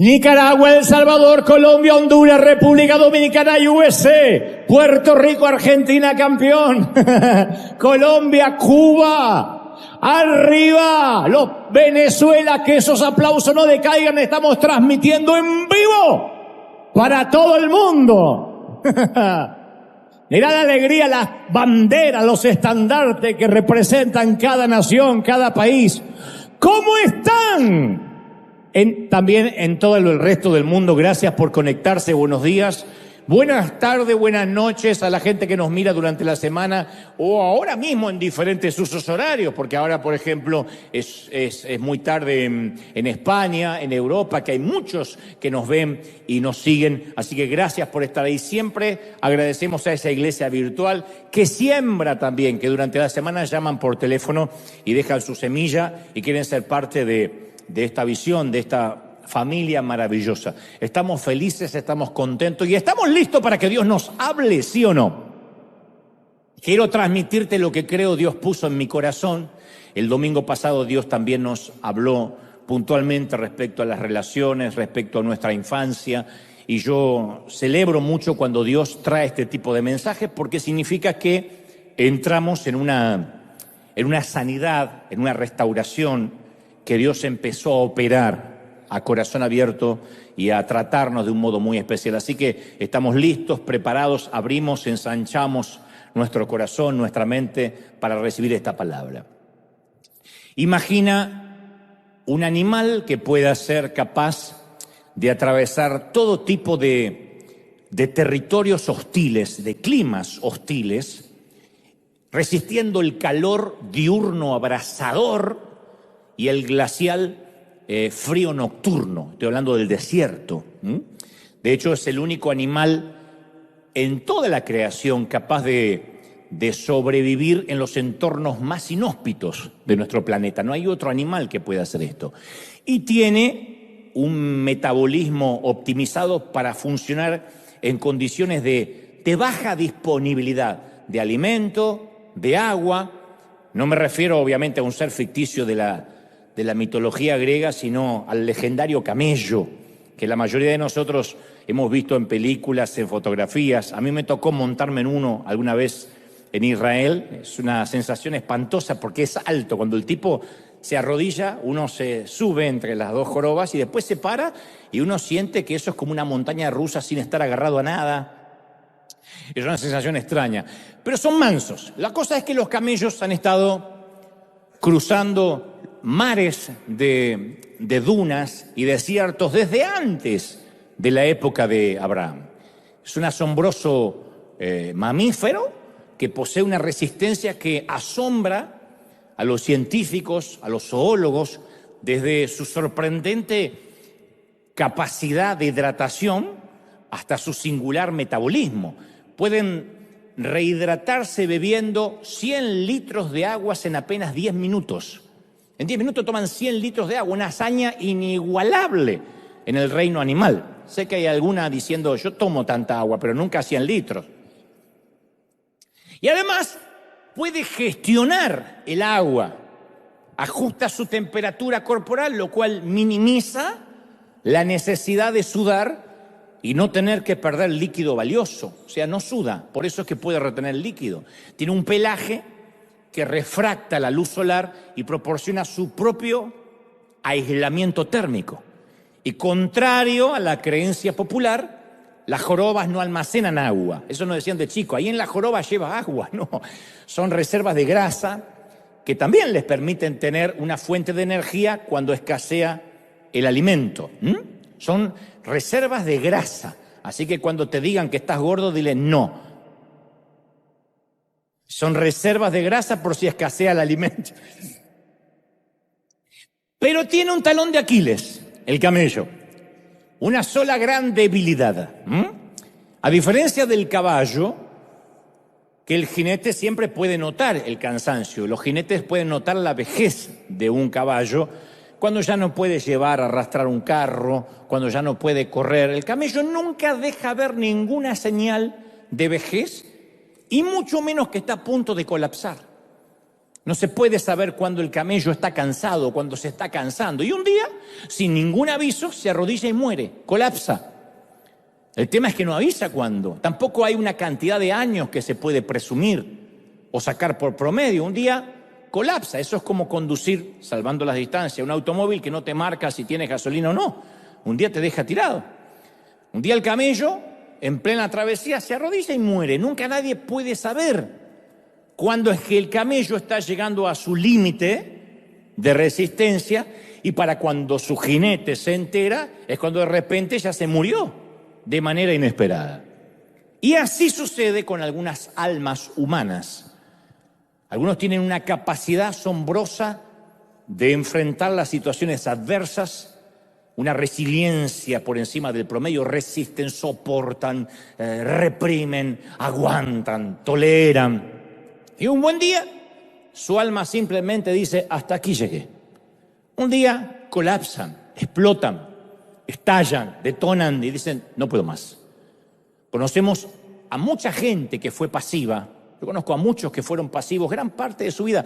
Nicaragua, El Salvador, Colombia, Honduras, República Dominicana y USA. Puerto Rico, Argentina, campeón. Colombia, Cuba. Arriba, los Venezuela, que esos aplausos no decaigan, estamos transmitiendo en vivo para todo el mundo. Mirá la alegría, las banderas, los estandartes que representan cada nación, cada país. ¿Cómo están? También en todo el resto del mundo, gracias por conectarse, buenos días. Buenas tardes, buenas noches a la gente que nos mira durante la semana o ahora mismo en diferentes usos horarios, porque ahora, por ejemplo, es muy tarde en España, en Europa, que hay muchos que nos ven y nos siguen. Así que gracias por estar ahí. Siempre agradecemos a esa iglesia virtual que siembra también, que durante la semana llaman por teléfono y dejan su semilla y quieren ser parte de esta visión, de esta familia maravillosa. Estamos felices, estamos contentos y estamos listos para que Dios nos hable, ¿sí o no? Quiero transmitirte lo que creo Dios puso en mi corazón. El domingo pasado Dios también nos habló puntualmente respecto a las relaciones, respecto a nuestra infancia. Y yo celebro mucho cuando Dios trae este tipo de mensajes porque significa que entramos en una sanidad, en una restauración que Dios empezó a operar a corazón abierto y a tratarnos de un modo muy especial. Así que estamos listos, preparados, abrimos, ensanchamos nuestro corazón, nuestra mente para recibir esta palabra. Imagina un animal que pueda ser capaz de atravesar todo tipo de territorios hostiles, de climas hostiles, resistiendo el calor diurno abrasador y el glacial frío nocturno. Estoy hablando del desierto. De hecho, es el único animal en toda la creación capaz de sobrevivir en los entornos más inhóspitos de nuestro planeta. No hay otro animal que pueda hacer esto. Y tiene un metabolismo optimizado para funcionar en condiciones de baja disponibilidad de alimento, de agua. No me refiero obviamente a un ser ficticio de la mitología griega, sino al legendario camello, que la mayoría de nosotros hemos visto en películas, en fotografías. A mí me tocó montarme en uno alguna vez en Israel. Es una sensación espantosa porque es alto. Cuando el tipo se arrodilla, uno se sube entre las dos jorobas y después se para y uno siente que eso es como una montaña rusa sin estar agarrado a nada. Es una sensación extraña. Pero son mansos. La cosa es que los camellos han estado cruzando mares de dunas y desiertos desde antes de la época de Abraham. Es un asombroso mamífero que posee una resistencia que asombra a los científicos, a los zoólogos, desde su sorprendente capacidad de hidratación hasta su singular metabolismo. Pueden rehidratarse bebiendo 100 litros de aguas en apenas 10 minutos. En 10 minutos toman 100 litros de agua, una hazaña inigualable en el reino animal. Sé que hay alguna diciendo, yo tomo tanta agua, pero nunca 100 litros. Y además puede gestionar el agua, ajusta su temperatura corporal, lo cual minimiza la necesidad de sudar y no tener que perder líquido valioso. O sea, no suda, por eso es que puede retener líquido. Tiene un pelaje que refracta la luz solar y proporciona su propio aislamiento térmico. Y contrario a la creencia popular, las jorobas no almacenan agua. Eso nos decían de chico, ahí en la joroba lleva agua. No, son reservas de grasa que también les permiten tener una fuente de energía cuando escasea el alimento. Son reservas de grasa. Así que cuando te digan que estás gordo, dile no. Son reservas de grasa por si escasea el alimento. Pero tiene un talón de Aquiles, el camello. Una sola gran debilidad. A diferencia del caballo, que el jinete siempre puede notar el cansancio. Los jinetes pueden notar la vejez de un caballo cuando ya no puede llevar, arrastrar un carro, cuando ya no puede correr. El camello nunca deja ver ninguna señal de vejez y mucho menos que está a punto de colapsar. No se puede saber cuándo el camello está cansado, cuándo se está cansando. Y un día, sin ningún aviso, se arrodilla y muere, colapsa. El tema es que no avisa cuándo. Tampoco hay una cantidad de años que se puede presumir o sacar por promedio. Un día colapsa. Eso es como conducir, salvando las distancias, un automóvil que no te marca si tienes gasolina o no. Un día te deja tirado. Un día el camello, en plena travesía, se arrodilla y muere. Nunca nadie puede saber cuándo es que el camello está llegando a su límite de resistencia, y para cuando su jinete se entera es cuando de repente ya se murió de manera inesperada. Y así sucede con algunas almas humanas. Algunos tienen una capacidad asombrosa de enfrentar las situaciones adversas, una resiliencia por encima del promedio, resisten, soportan, reprimen, aguantan, toleran. Y un buen día, su alma simplemente dice, hasta aquí llegué. Un día colapsan, explotan, estallan, detonan y dicen, no puedo más. Conocemos a mucha gente que fue pasiva. Yo conozco a muchos que fueron pasivos gran parte de su vida,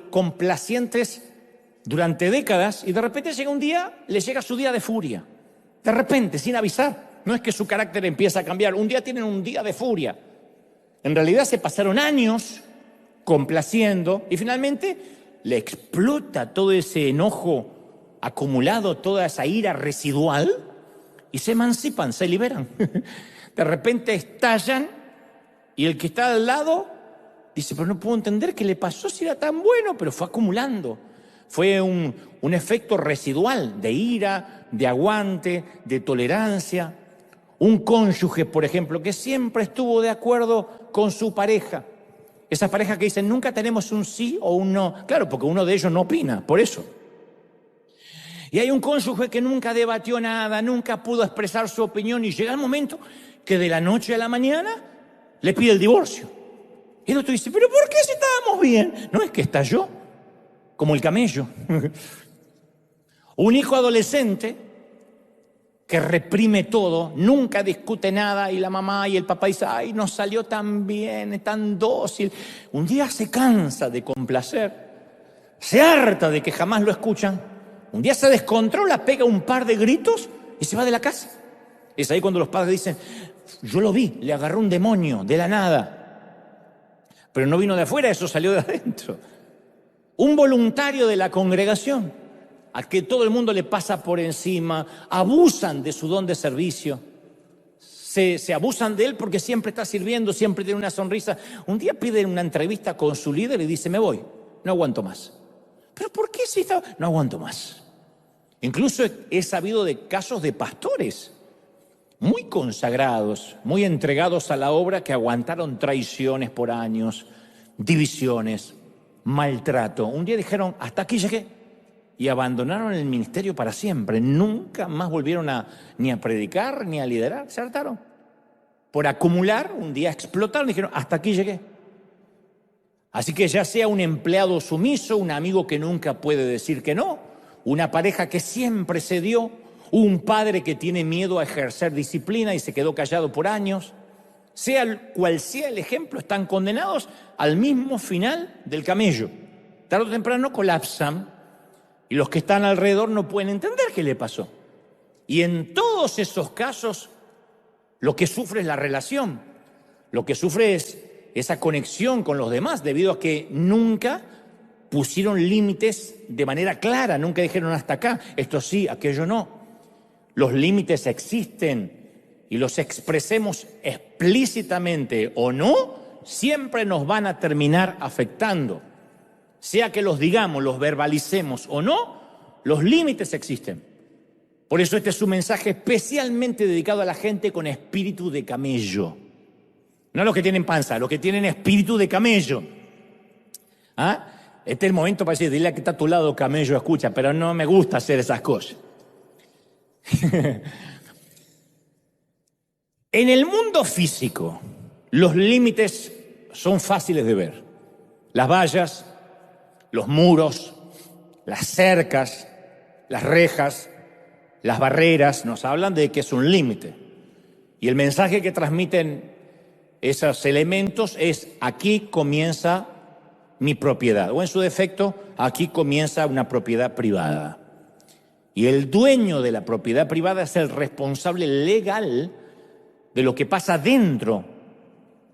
complacientes durante décadas, y de repente llega un día, les llega su día de furia. De repente, sin avisar. No es que su carácter empieza a cambiar. Un día tienen un día de furia. En realidad se pasaron años complaciendo y finalmente le explota todo ese enojo acumulado, toda esa ira residual, y se emancipan, se liberan. De repente estallan y el que está al lado dice, pero no puedo entender qué le pasó si era tan bueno, pero fue acumulando. Fue un efecto residual de ira, de aguante, de tolerancia. Un cónyuge, por ejemplo, que siempre estuvo de acuerdo con su pareja. Esas parejas que dicen, nunca tenemos un sí o un no. Claro, porque uno de ellos no opina, por eso. Y hay un cónyuge que nunca debatió nada, nunca pudo expresar su opinión, y llega el momento que de la noche a la mañana le pide el divorcio. Y el otro dice, pero ¿por qué si estábamos bien? No, es que estalló, como el camello. Un hijo adolescente que reprime todo, nunca discute nada, y la mamá y el papá dicen, ay, nos salió tan bien, tan dócil. Un día se cansa de complacer, se harta de que jamás lo escuchan, un día se descontrola, pega un par de gritos y se va de la casa. Es ahí cuando los padres dicen, yo lo vi, le agarró un demonio de la nada. Pero no vino de afuera, eso salió de adentro. Un voluntario de la congregación, al que todo el mundo le pasa por encima, abusan de su don de servicio, se abusan de él porque siempre está sirviendo, siempre tiene una sonrisa. Un día pide una entrevista con su líder y dice, me voy, no aguanto más. ¿Pero por qué si está? No aguanto más. Incluso he sabido de casos de pastores muy consagrados, muy entregados a la obra, que aguantaron traiciones por años, divisiones, maltrato. Un día dijeron, hasta aquí llegué. Y abandonaron el ministerio para siempre. Nunca más volvieron ni a predicar, ni a liderar. Se hartaron. Por acumular, un día explotaron y dijeron, hasta aquí llegué. Así que ya sea un empleado sumiso, un amigo que nunca puede decir que no, una pareja que siempre cedió, un padre que tiene miedo a ejercer disciplina y se quedó callado por años, sea cual sea el ejemplo, están condenados al mismo final del camello. Tarde o temprano colapsan. Y los que están alrededor no pueden entender qué le pasó. Y en todos esos casos, lo que sufre es la relación. Lo que sufre es esa conexión con los demás, debido a que nunca pusieron límites de manera clara. Nunca dijeron hasta acá, esto sí, aquello no. Los límites existen y los expresemos explícitamente o no, siempre nos van a terminar afectando. Sea que los digamos, los verbalicemos o no, los límites existen. Por eso este es un mensaje especialmente dedicado a la gente con espíritu de camello. No a los que tienen panza, a los que tienen espíritu de camello. ¿Ah? Este es el momento para decir, dile a que está a tu lado, camello, escucha, pero no me gusta hacer esas cosas. En el mundo físico, los límites son fáciles de ver. Las vallas, los muros, las cercas, las rejas, las barreras, nos hablan de que es un límite. Y el mensaje que transmiten esos elementos es, aquí comienza mi propiedad. O en su defecto, aquí comienza una propiedad privada. Y el dueño de la propiedad privada es el responsable legal de lo que pasa dentro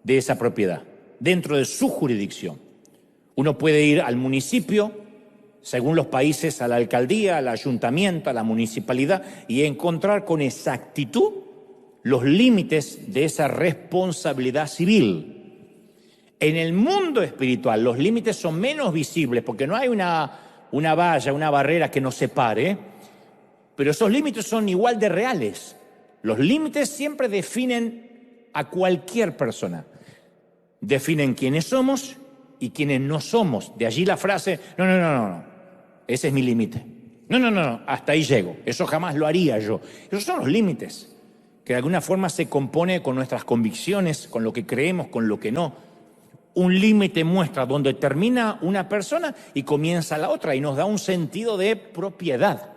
de esa propiedad, dentro de su jurisdicción. Uno puede ir al municipio, según los países, a la alcaldía, al ayuntamiento, a la municipalidad, y encontrar con exactitud los límites de esa responsabilidad civil. En el mundo espiritual los límites son menos visibles porque no hay una valla, una barrera que nos separe, pero esos límites son igual de reales. Los límites siempre definen a cualquier persona. Definen quiénes somos y quiénes no somos. De allí la frase, no, ese es mi límite. No, hasta ahí llego. Eso jamás lo haría yo. Esos son los límites, que de alguna forma se compone con nuestras convicciones, con lo que creemos, con lo que no. Un límite muestra dónde termina una persona y comienza la otra y nos da un sentido de propiedad.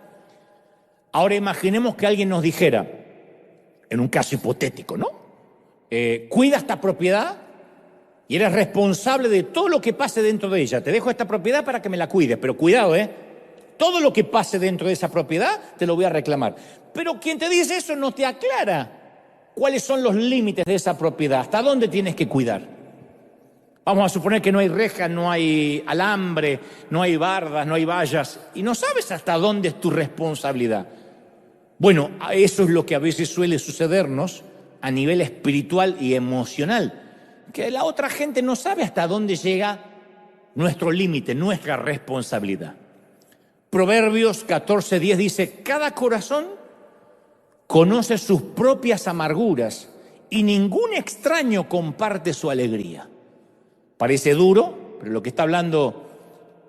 Ahora imaginemos que alguien nos dijera, en un caso hipotético, ¿no? Cuida esta propiedad y eres responsable de todo lo que pase dentro de ella. Te dejo esta propiedad para que me la cuides, pero cuidado, todo lo que pase dentro de esa propiedad te lo voy a reclamar. Pero quien te dice eso no te aclara cuáles son los límites de esa propiedad, hasta dónde tienes que cuidar. Vamos a suponer que no hay rejas, no hay alambre, no hay bardas, no hay vallas, y no sabes hasta dónde es tu responsabilidad. Bueno, eso es lo que a veces suele sucedernos a nivel espiritual y emocional, que la otra gente no sabe hasta dónde llega nuestro límite, nuestra responsabilidad. Proverbios 14:10 dice, cada corazón conoce sus propias amarguras y ningún extraño comparte su alegría. Parece duro, pero lo que está hablando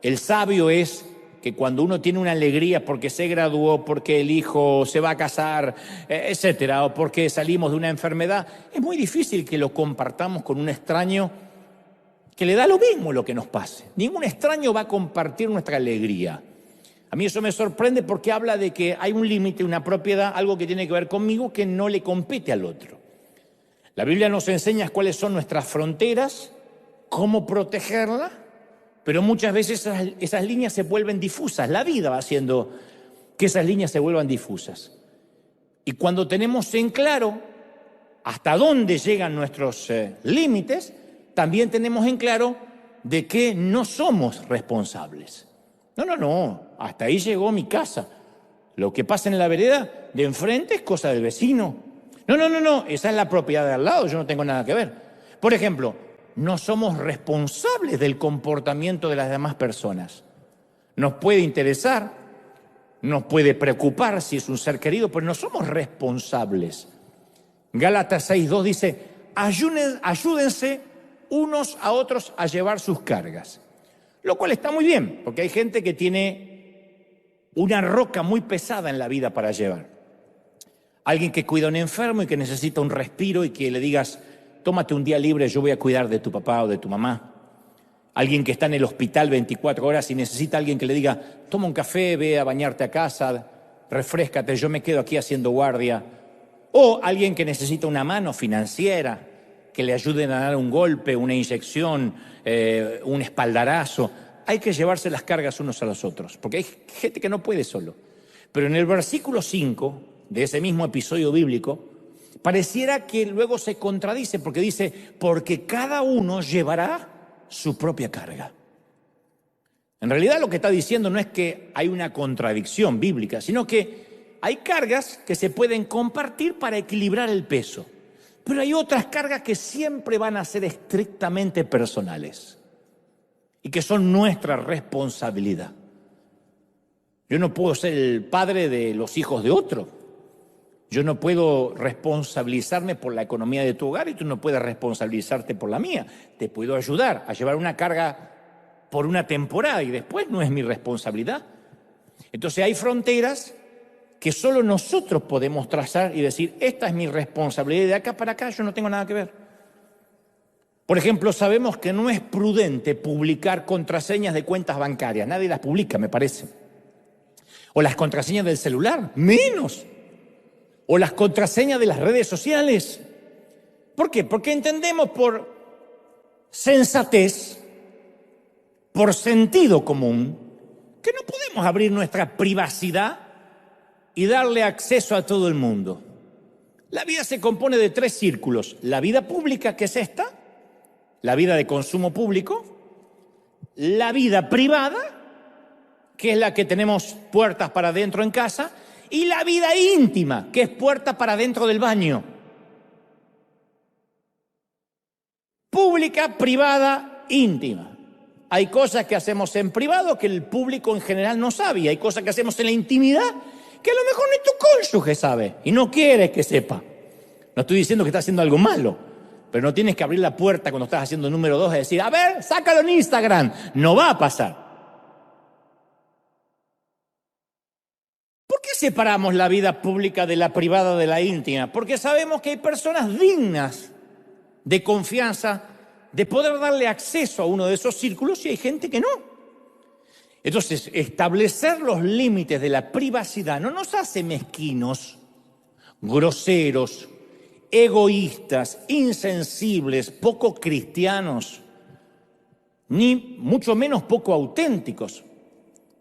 el sabio es que cuando uno tiene una alegría porque se graduó, porque el hijo se va a casar, etcétera, o porque salimos de una enfermedad, es muy difícil que lo compartamos con un extraño que le da lo mismo lo que nos pase. Ningún extraño va a compartir nuestra alegría. A mí eso me sorprende porque habla de que hay un límite, una propiedad, algo que tiene que ver conmigo que no le compete al otro. La Biblia nos enseña cuáles son nuestras fronteras, cómo protegerlas, pero muchas veces esas líneas se vuelven difusas. La vida va haciendo que esas líneas se vuelvan difusas. Y cuando tenemos en claro hasta dónde llegan nuestros límites, también tenemos en claro de qué no somos responsables. No, hasta ahí llegó mi casa. Lo que pasa en la vereda de enfrente es cosa del vecino. No, esa es la propiedad de al lado, yo no tengo nada que ver. Por ejemplo, no somos responsables del comportamiento de las demás personas. Nos puede interesar, nos puede preocupar si es un ser querido, pero no somos responsables. Gálatas 6:2 dice, ayúdense unos a otros a llevar sus cargas. Lo cual está muy bien, porque hay gente que tiene una roca muy pesada en la vida para llevar. Alguien que cuida a un enfermo y que necesita un respiro y que le digas, tómate un día libre, yo voy a cuidar de tu papá o de tu mamá. Alguien que está en el hospital 24 horas y necesita a alguien que le diga, toma un café, ve a bañarte a casa, refréscate, yo me quedo aquí haciendo guardia. O alguien que necesita una mano financiera, que le ayuden a dar un golpe, una inyección, un espaldarazo. Hay que llevarse las cargas unos a los otros, porque hay gente que no puede solo. Pero en el versículo 5 de ese mismo episodio bíblico, pareciera que luego se contradice, porque dice, porque cada uno llevará su propia carga. En realidad lo que está diciendo no es que hay una contradicción bíblica, sino que hay cargas que se pueden compartir para equilibrar el peso. Pero hay otras cargas que siempre van a ser estrictamente personales y que son nuestra responsabilidad. Yo no puedo ser el padre de los hijos de otro. Yo no puedo responsabilizarme por la economía de tu hogar y tú no puedes responsabilizarte por la mía. Te puedo ayudar a llevar una carga por una temporada y después no es mi responsabilidad. Entonces hay fronteras que solo nosotros podemos trazar y decir, esta es mi responsabilidad, de acá para acá yo no tengo nada que ver. Por ejemplo, sabemos que no es prudente publicar contraseñas de cuentas bancarias, nadie las publica, me parece. O las contraseñas del celular, menos. O las contraseñas de las redes sociales. ¿Por qué? Porque entendemos por sensatez por sentido común, que no podemos abrir nuestra privacidad y darle acceso a todo el mundo. La vida se compone de 3 círculos. La vida pública, que es esta, la vida de consumo público, la vida privada, que es la que tenemos puertas para adentro en casa, y la vida íntima, que es puerta para adentro del baño. Pública, privada, íntima. Hay cosas que hacemos en privado que el público en general no sabe, y hay cosas que hacemos en la intimidad que a lo mejor ni tu cónyuge sabe y no quieres que sepa. No estoy diciendo que estás haciendo algo malo, pero no tienes que abrir la puerta cuando estás haciendo el número 2 y decir, a ver, sácalo en Instagram. No va a pasar. ¿Por qué separamos la vida pública de la privada de la íntima? Porque sabemos que hay personas dignas de confianza, de poder darle acceso a uno de esos círculos, y hay gente que no. Entonces, establecer los límites de la privacidad no nos hace mezquinos, groseros, egoístas, insensibles, poco cristianos, ni mucho menos poco auténticos.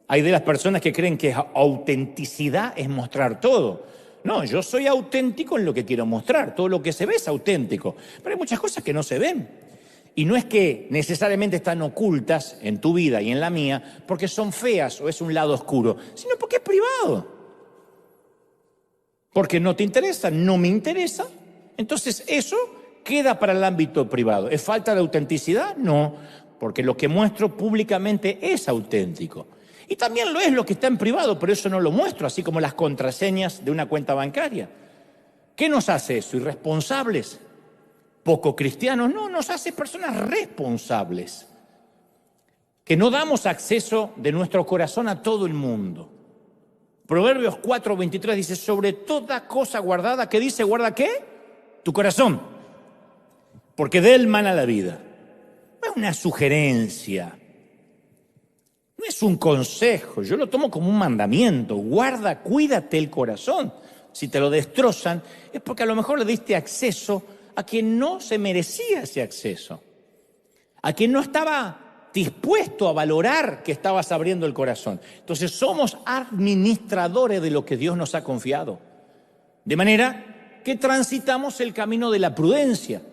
Hay de las personas que creen que autenticidad es mostrar todo. No, yo soy auténtico en lo que quiero mostrar. Todo lo que se ve es auténtico. Pero hay muchas cosas que no se ven. Y no es que necesariamente están ocultas en tu vida y en la mía porque son feas o es un lado oscuro, sino porque es privado. Porque no te interesa, no me interesa. Entonces eso queda para el ámbito privado. ¿Es falta de autenticidad? No, porque lo que muestro públicamente es auténtico. Y también lo es lo que está en privado, pero eso no lo muestro, así como las contraseñas de una cuenta bancaria. ¿Qué nos hace eso? ¿Irresponsables? ¿Poco cristianos? No, nos hace personas responsables. Que no damos acceso de nuestro corazón a todo el mundo. Proverbios 4:23 dice, sobre toda cosa guardada, ¿qué dice? ¿Guarda qué? Tu corazón. Porque de él mana la vida. No es una sugerencia. No es un consejo, yo lo tomo como un mandamiento. Guarda, cuídate el corazón. Si te lo destrozan, es porque a lo mejor le diste acceso a quien no se merecía ese acceso. A quien no estaba dispuesto a valorar que estabas abriendo el corazón. Entonces somos administradores de lo que Dios nos ha confiado. De manera que transitamos el camino de la prudencia.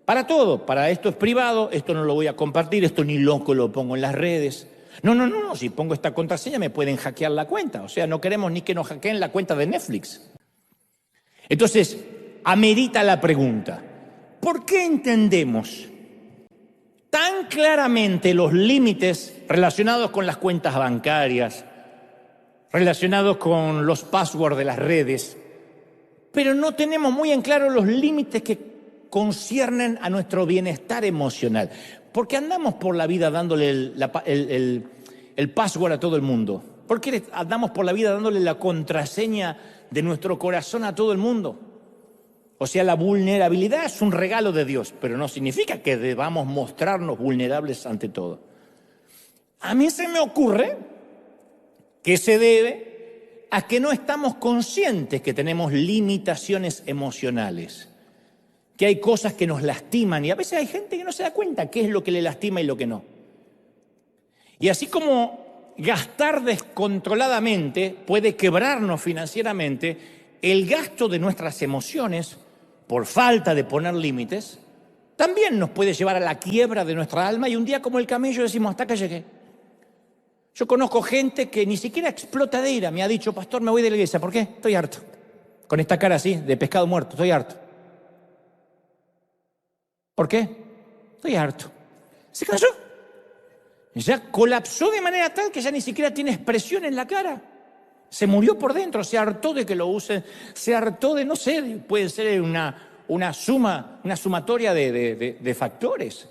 Para todo, para esto es privado, esto no lo voy a compartir, esto ni loco lo pongo en las redes. No, si pongo esta contraseña me pueden hackear la cuenta. O sea, no queremos ni que nos hackeen la cuenta de Netflix. Entonces, amerita la pregunta, ¿por qué entendemos tan claramente los límites relacionados con las cuentas bancarias, relacionados con los passwords de las redes, pero no tenemos muy en claro los límites que conciernen a nuestro bienestar emocional? ¿Por qué andamos por la vida dándole el password a todo el mundo? ¿Por qué andamos por la vida dándole la contraseña de nuestro corazón a todo el mundo? O sea, la vulnerabilidad es un regalo de Dios, pero no significa que debamos mostrarnos vulnerables ante todo. A mí se me ocurre que se debe a que no estamos conscientes que tenemos limitaciones emocionales, que hay cosas que nos lastiman y a veces hay gente que no se da cuenta qué es lo que le lastima y lo que no. Y así como gastar descontroladamente puede quebrarnos financieramente, el gasto de nuestras emociones por falta de poner límites también nos puede llevar a la quiebra de nuestra alma y un día como el camello decimos hasta acá llegué. Yo conozco gente que ni siquiera explota de ira, me ha dicho, pastor, me voy de la iglesia. ¿Por qué? Estoy harto. Con esta cara así, de pescado muerto, estoy harto. ¿Por qué? Estoy harto. Se cansó. Ya colapsó de manera tal que ya ni siquiera tiene expresión en la cara. Se murió por dentro, se hartó de que lo usen, se hartó de, no sé, puede ser una sumatoria de factores.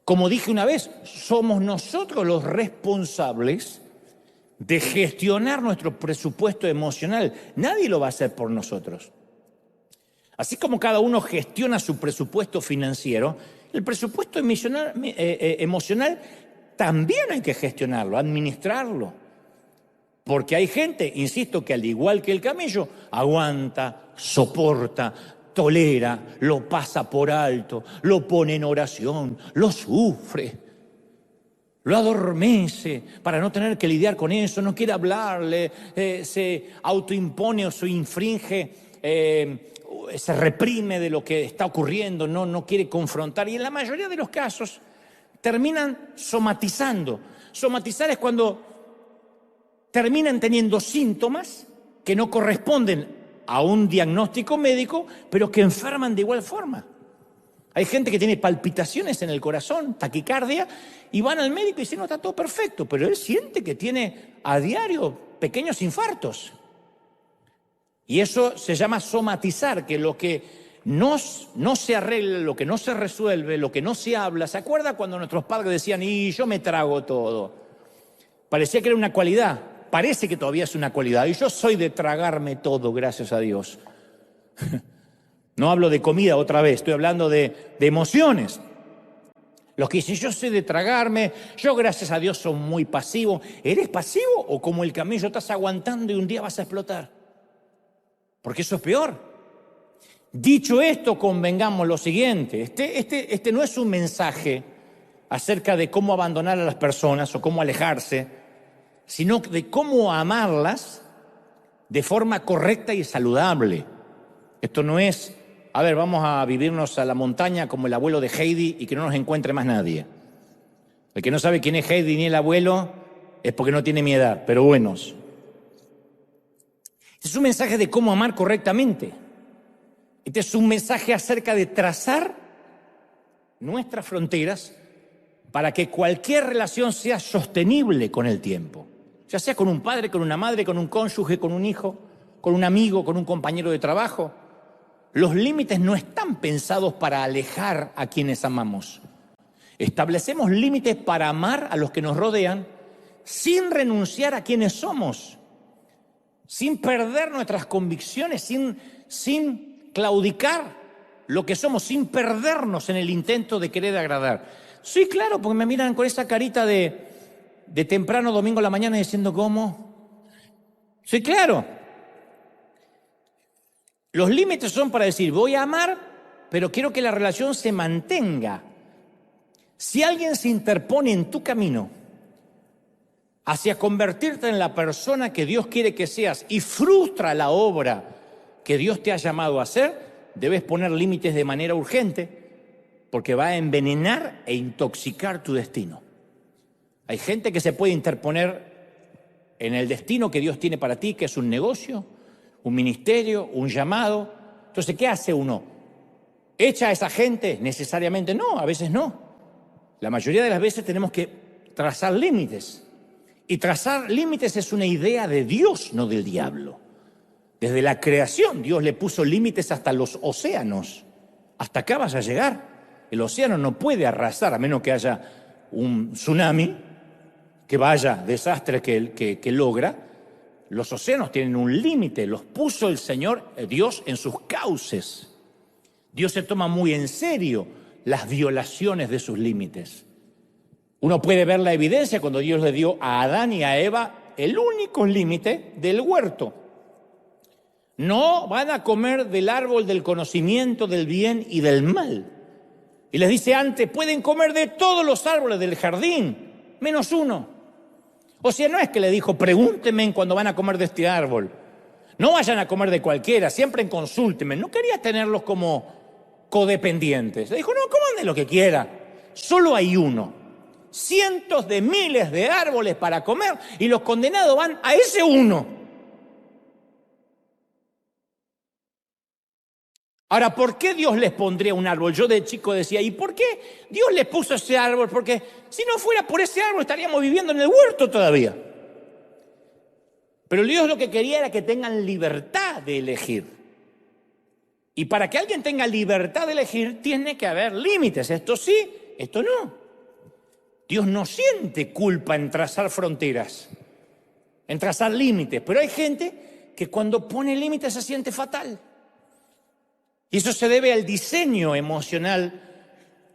Como dije una vez, somos nosotros los responsables de gestionar nuestro presupuesto emocional. Nadie lo va a hacer por nosotros. Así como cada uno gestiona su presupuesto financiero, el presupuesto emocional también hay que gestionarlo, administrarlo. Porque hay gente, insisto, que al igual que el camello, aguanta, soporta, tolera, lo pasa por alto, lo pone en oración, lo sufre. lo adormece para no tener que lidiar con eso, no quiere hablarle, se autoimpone o se infringe, se reprime de lo que está ocurriendo, no quiere confrontar. Y en la mayoría de los casos terminan somatizando. Somatizar es cuando terminan teniendo síntomas que no corresponden a un diagnóstico médico, pero que enferman de igual forma. Hay gente que tiene palpitaciones en el corazón, taquicardia, y van al médico y dicen, no, está todo perfecto, pero él siente que tiene a diario pequeños infartos. Y eso se llama somatizar, que lo que no se arregla, lo que no se resuelve, lo que no se habla. ¿Se acuerda cuando nuestros padres decían, y yo me trago todo? Parecía que era una cualidad, parece que todavía es una cualidad, y yo soy de tragarme todo, gracias a Dios. No hablo de comida otra vez, estoy hablando de emociones. Los que dicen, yo soy de tragarme, yo gracias a Dios soy muy pasivo. ¿Eres pasivo o como el camello estás aguantando y un día vas a explotar? Porque eso es peor. Dicho esto, convengamos lo siguiente, este no es un mensaje acerca de cómo abandonar a las personas o cómo alejarse, sino de cómo amarlas de forma correcta y saludable. Esto no es, a ver, vamos a vivirnos a la montaña como el abuelo de Heidi y que no nos encuentre más nadie. El que no sabe quién es Heidi ni el abuelo es porque no tiene mi edad, pero buenos. Este es un mensaje de cómo amar correctamente. Este es un mensaje acerca de trazar nuestras fronteras para que cualquier relación sea sostenible con el tiempo. Ya sea con un padre, con una madre, con un cónyuge, con un hijo, con un amigo, con un compañero de trabajo. Los límites no están pensados para alejar a quienes amamos. Establecemos límites para amar a los que nos rodean sin renunciar a quienes somos, sin perder nuestras convicciones, sin claudicar lo que somos, sin perdernos en el intento de querer agradar. Sí, claro, porque me miran con esa carita de temprano domingo a la mañana diciendo, ¿cómo? Sí, claro. Los límites son para decir, voy a amar, pero quiero que la relación se mantenga. Si alguien se interpone en tu camino hacia convertirte en la persona que Dios quiere que seas y frustra la obra que Dios te ha llamado a hacer, debes poner límites de manera urgente porque va a envenenar e intoxicar tu destino. Hay gente que se puede interponer en el destino que Dios tiene para ti, que es un negocio, un ministerio, un llamado. Entonces, ¿qué hace uno? ¿Echa a esa gente? Necesariamente no, a veces no. La mayoría de las veces tenemos que trazar límites. Y trazar límites es una idea de Dios, no del diablo. Desde la creación, Dios le puso límites hasta los océanos. Hasta acá vas a llegar. El océano no puede arrasar, a menos que haya un tsunami, que vaya, desastre que logra. Los océanos tienen un límite, los puso el Señor, Dios, en sus cauces. Dios se toma muy en serio las violaciones de sus límites. Uno puede ver la evidencia cuando Dios le dio a Adán y a Eva el único límite del huerto. No van a comer del árbol del conocimiento del bien y del mal. Y les dice antes, pueden comer de todos los árboles del jardín, menos uno. O sea, no es que le dijo, pregúntenme cuando van a comer de este árbol. No vayan a comer de cualquiera, siempre consúltenme. No quería tenerlos como codependientes. Le dijo, no, coman de lo que quiera. Solo hay uno. Cientos de miles de árboles para comer y los condenados van a ese uno. Ahora, ¿por qué Dios les pondría un árbol? Yo de chico decía, ¿y por qué Dios les puso ese árbol? Porque si no fuera por ese árbol estaríamos viviendo en el huerto todavía. Pero Dios lo que quería era que tengan libertad de elegir. Y para que alguien tenga libertad de elegir, tiene que haber límites. Esto sí, esto no. Dios no siente culpa en trazar fronteras, en trazar límites. Pero hay gente que cuando pone límites se siente fatal. Y eso se debe al diseño emocional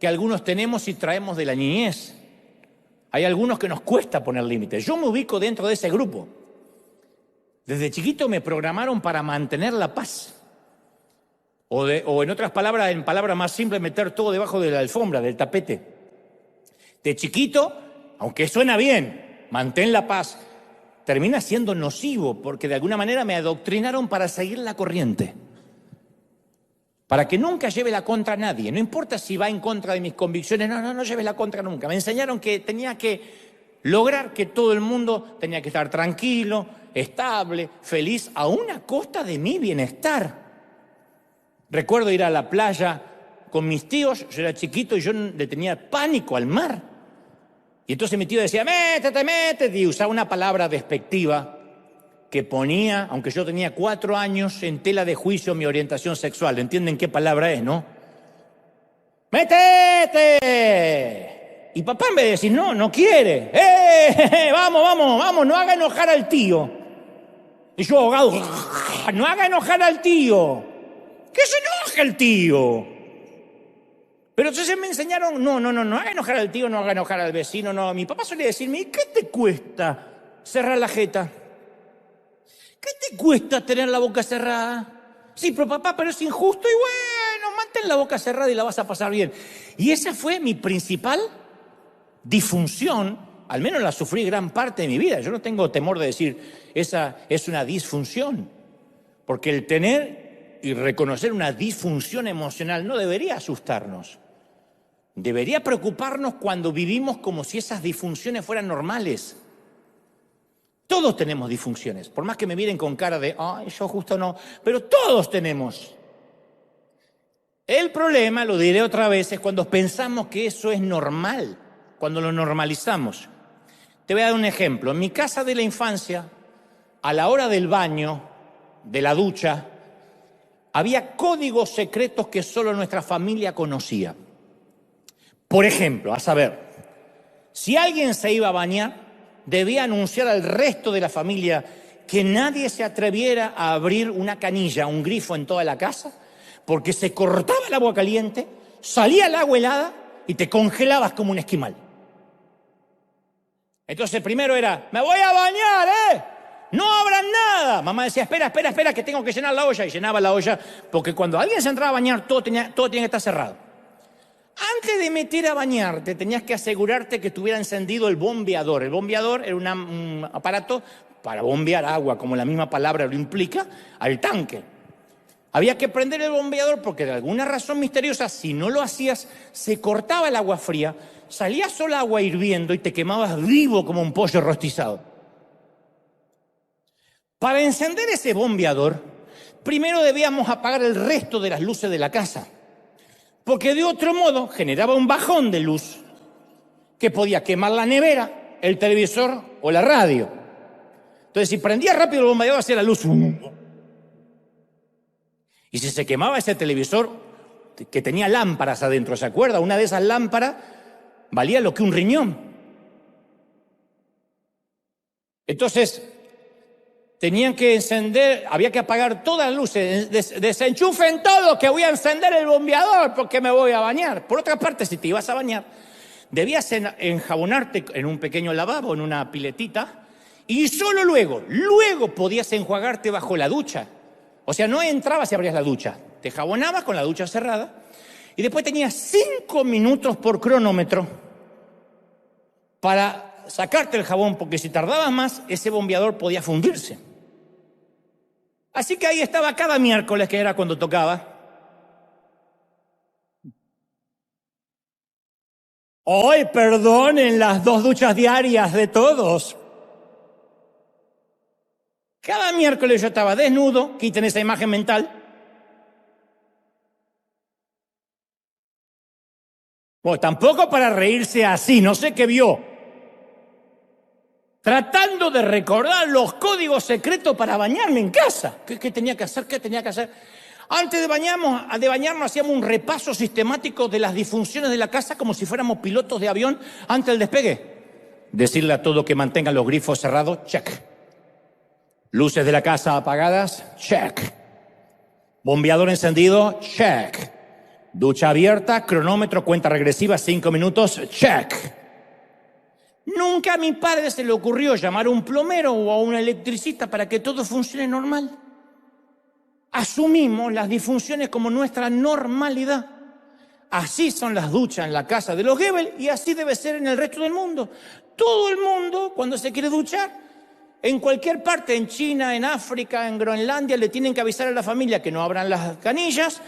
que algunos tenemos y traemos de la niñez. Hay algunos que nos cuesta poner límites. Yo me ubico dentro de ese grupo. Desde chiquito me programaron para mantener la paz. O en otras palabras, en palabras más simples, meter todo debajo de la alfombra, del tapete. De chiquito aunque suena bien, mantén la paz, termina siendo nocivo porque de alguna manera me adoctrinaron para seguir la corriente. Para que nunca lleve la contra a nadie. No importa si va en contra de mis convicciones, no lleves la contra nunca. Me enseñaron que tenía que lograr que todo el mundo tenía que estar tranquilo, estable, feliz, a una costa de mi bienestar. Recuerdo ir a la playa con mis tíos, yo era chiquito y yo le tenía pánico al mar. Y entonces mi tío decía, métete, y usaba una palabra despectiva que ponía, aunque yo tenía 4 años, en tela de juicio mi orientación sexual. ¿Entienden qué palabra es, no? ¡Métete! Y papá en vez de decir, no quiere. Vamos, no haga enojar al tío. Y yo ahogado, no haga enojar al tío. ¡Que se enoje el tío! Pero entonces me enseñaron, no haga enojar al tío, no haga enojar al vecino, no. Mi papá solía decirme, ¿y qué te cuesta cerrar la jeta? ¿Qué te cuesta tener la boca cerrada? Sí, pero papá, pero es injusto y bueno, mantén la boca cerrada y la vas a pasar bien. Y esa fue mi principal disfunción, al menos la sufrí gran parte de mi vida. Yo no tengo temor de decir, esa es una disfunción, porque el tener y reconocer una disfunción emocional no debería asustarnos. Debería preocuparnos cuando vivimos como si esas disfunciones fueran normales. Todos tenemos disfunciones, por más que me miren con cara de, ay, yo justo no, pero todos tenemos. El problema, lo diré otra vez, es cuando pensamos que eso es normal, cuando lo normalizamos. Te voy a dar un ejemplo. En mi casa de la infancia, a la hora del baño, de la ducha, había códigos secretos que solo nuestra familia conocía. Por ejemplo, a saber, si alguien se iba a bañar, debía anunciar al resto de la familia que nadie se atreviera a abrir una canilla, un grifo en toda la casa, porque se cortaba el agua caliente, salía el agua helada y te congelabas como un esquimal. Entonces primero era, me voy a bañar, no abran nada. Mamá decía, espera, que tengo que llenar la olla. Y llenaba la olla, porque cuando alguien se entraba a bañar, todo tenía que estar cerrado. Antes de meter a bañarte, tenías que asegurarte que estuviera encendido el bombeador. El bombeador era un aparato para bombear agua, como la misma palabra lo implica, al tanque. Había que prender el bombeador porque de alguna razón misteriosa, si no lo hacías, se cortaba el agua fría, salía solo agua hirviendo y te quemabas vivo como un pollo rostizado. Para encender ese bombeador, primero debíamos apagar el resto de las luces de la casa. Porque de otro modo generaba un bajón de luz que podía quemar la nevera, el televisor o la radio. Entonces, si prendía rápido el bombeador, hacía la luz. Y si se quemaba ese televisor, que tenía lámparas adentro, ¿se acuerda? Una de esas lámparas valía lo que un riñón. Entonces, tenían que encender, había que apagar todas las luces, desenchufen todo, que voy a encender el bombeador porque me voy a bañar. Por otra parte, si te ibas a bañar, debías enjabonarte en un pequeño lavabo, en una piletita, y solo luego podías enjuagarte bajo la ducha. O sea, no entrabas y abrías la ducha, te jabonabas con la ducha cerrada, y después tenías 5 minutos por cronómetro para sacarte el jabón, porque si tardabas más, ese bombeador podía fundirse. Así que ahí estaba cada miércoles, que era cuando tocaba. Hoy perdonen las 2 duchas diarias de todos. Cada miércoles yo estaba desnudo, quiten esa imagen mental. Bueno, tampoco para reírse así, no sé qué vio. Tratando de recordar los códigos secretos para bañarme en casa. ¿Qué tenía que hacer? Antes de bañarnos hacíamos un repaso sistemático de las disfunciones de la casa como si fuéramos pilotos de avión antes del despegue. Decirle a todo que mantengan los grifos cerrados, check. Luces de la casa apagadas, check. Bombeador encendido, check. Ducha abierta, cronómetro, cuenta regresiva, 5 minutos, check. Nunca a mi padre se le ocurrió llamar a un plomero o a un electricista para que todo funcione normal. Asumimos las disfunciones como nuestra normalidad. Así son las duchas en la casa de los Goebbels y así debe ser en el resto del mundo. Todo el mundo, cuando se quiere duchar, en cualquier parte, en China, en África, en Groenlandia, le tienen que avisar a la familia que no abran las canillas,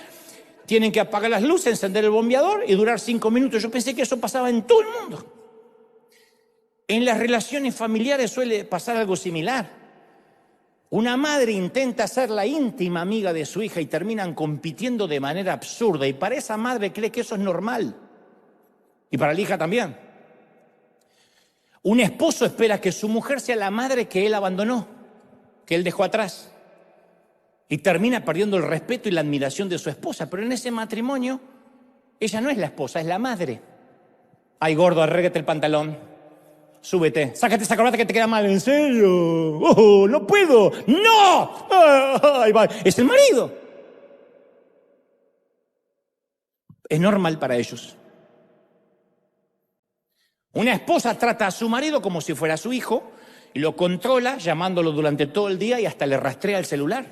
tienen que apagar las luces, encender el bombeador y durar 5 minutos. Yo pensé que eso pasaba en todo el mundo. En las relaciones familiares suele pasar algo similar. Una madre intenta ser la íntima amiga de su hija y terminan compitiendo de manera absurda. Y para esa madre cree que eso es normal. Y para la hija también. Un esposo espera que su mujer sea la madre que él abandonó, que él dejó atrás. Y termina perdiendo el respeto y la admiración de su esposa. Pero en ese matrimonio, ella no es la esposa, es la madre. Ay, gordo, arréglate el pantalón. Súbete, sácate esa corbata que te queda mal. ¿En serio? ¡Oh, no puedo! ¡No! ¡Ay, va! Es el marido. Es normal para ellos. Una esposa trata a su marido como si fuera su hijo y lo controla llamándolo durante todo el día y hasta le rastrea el celular.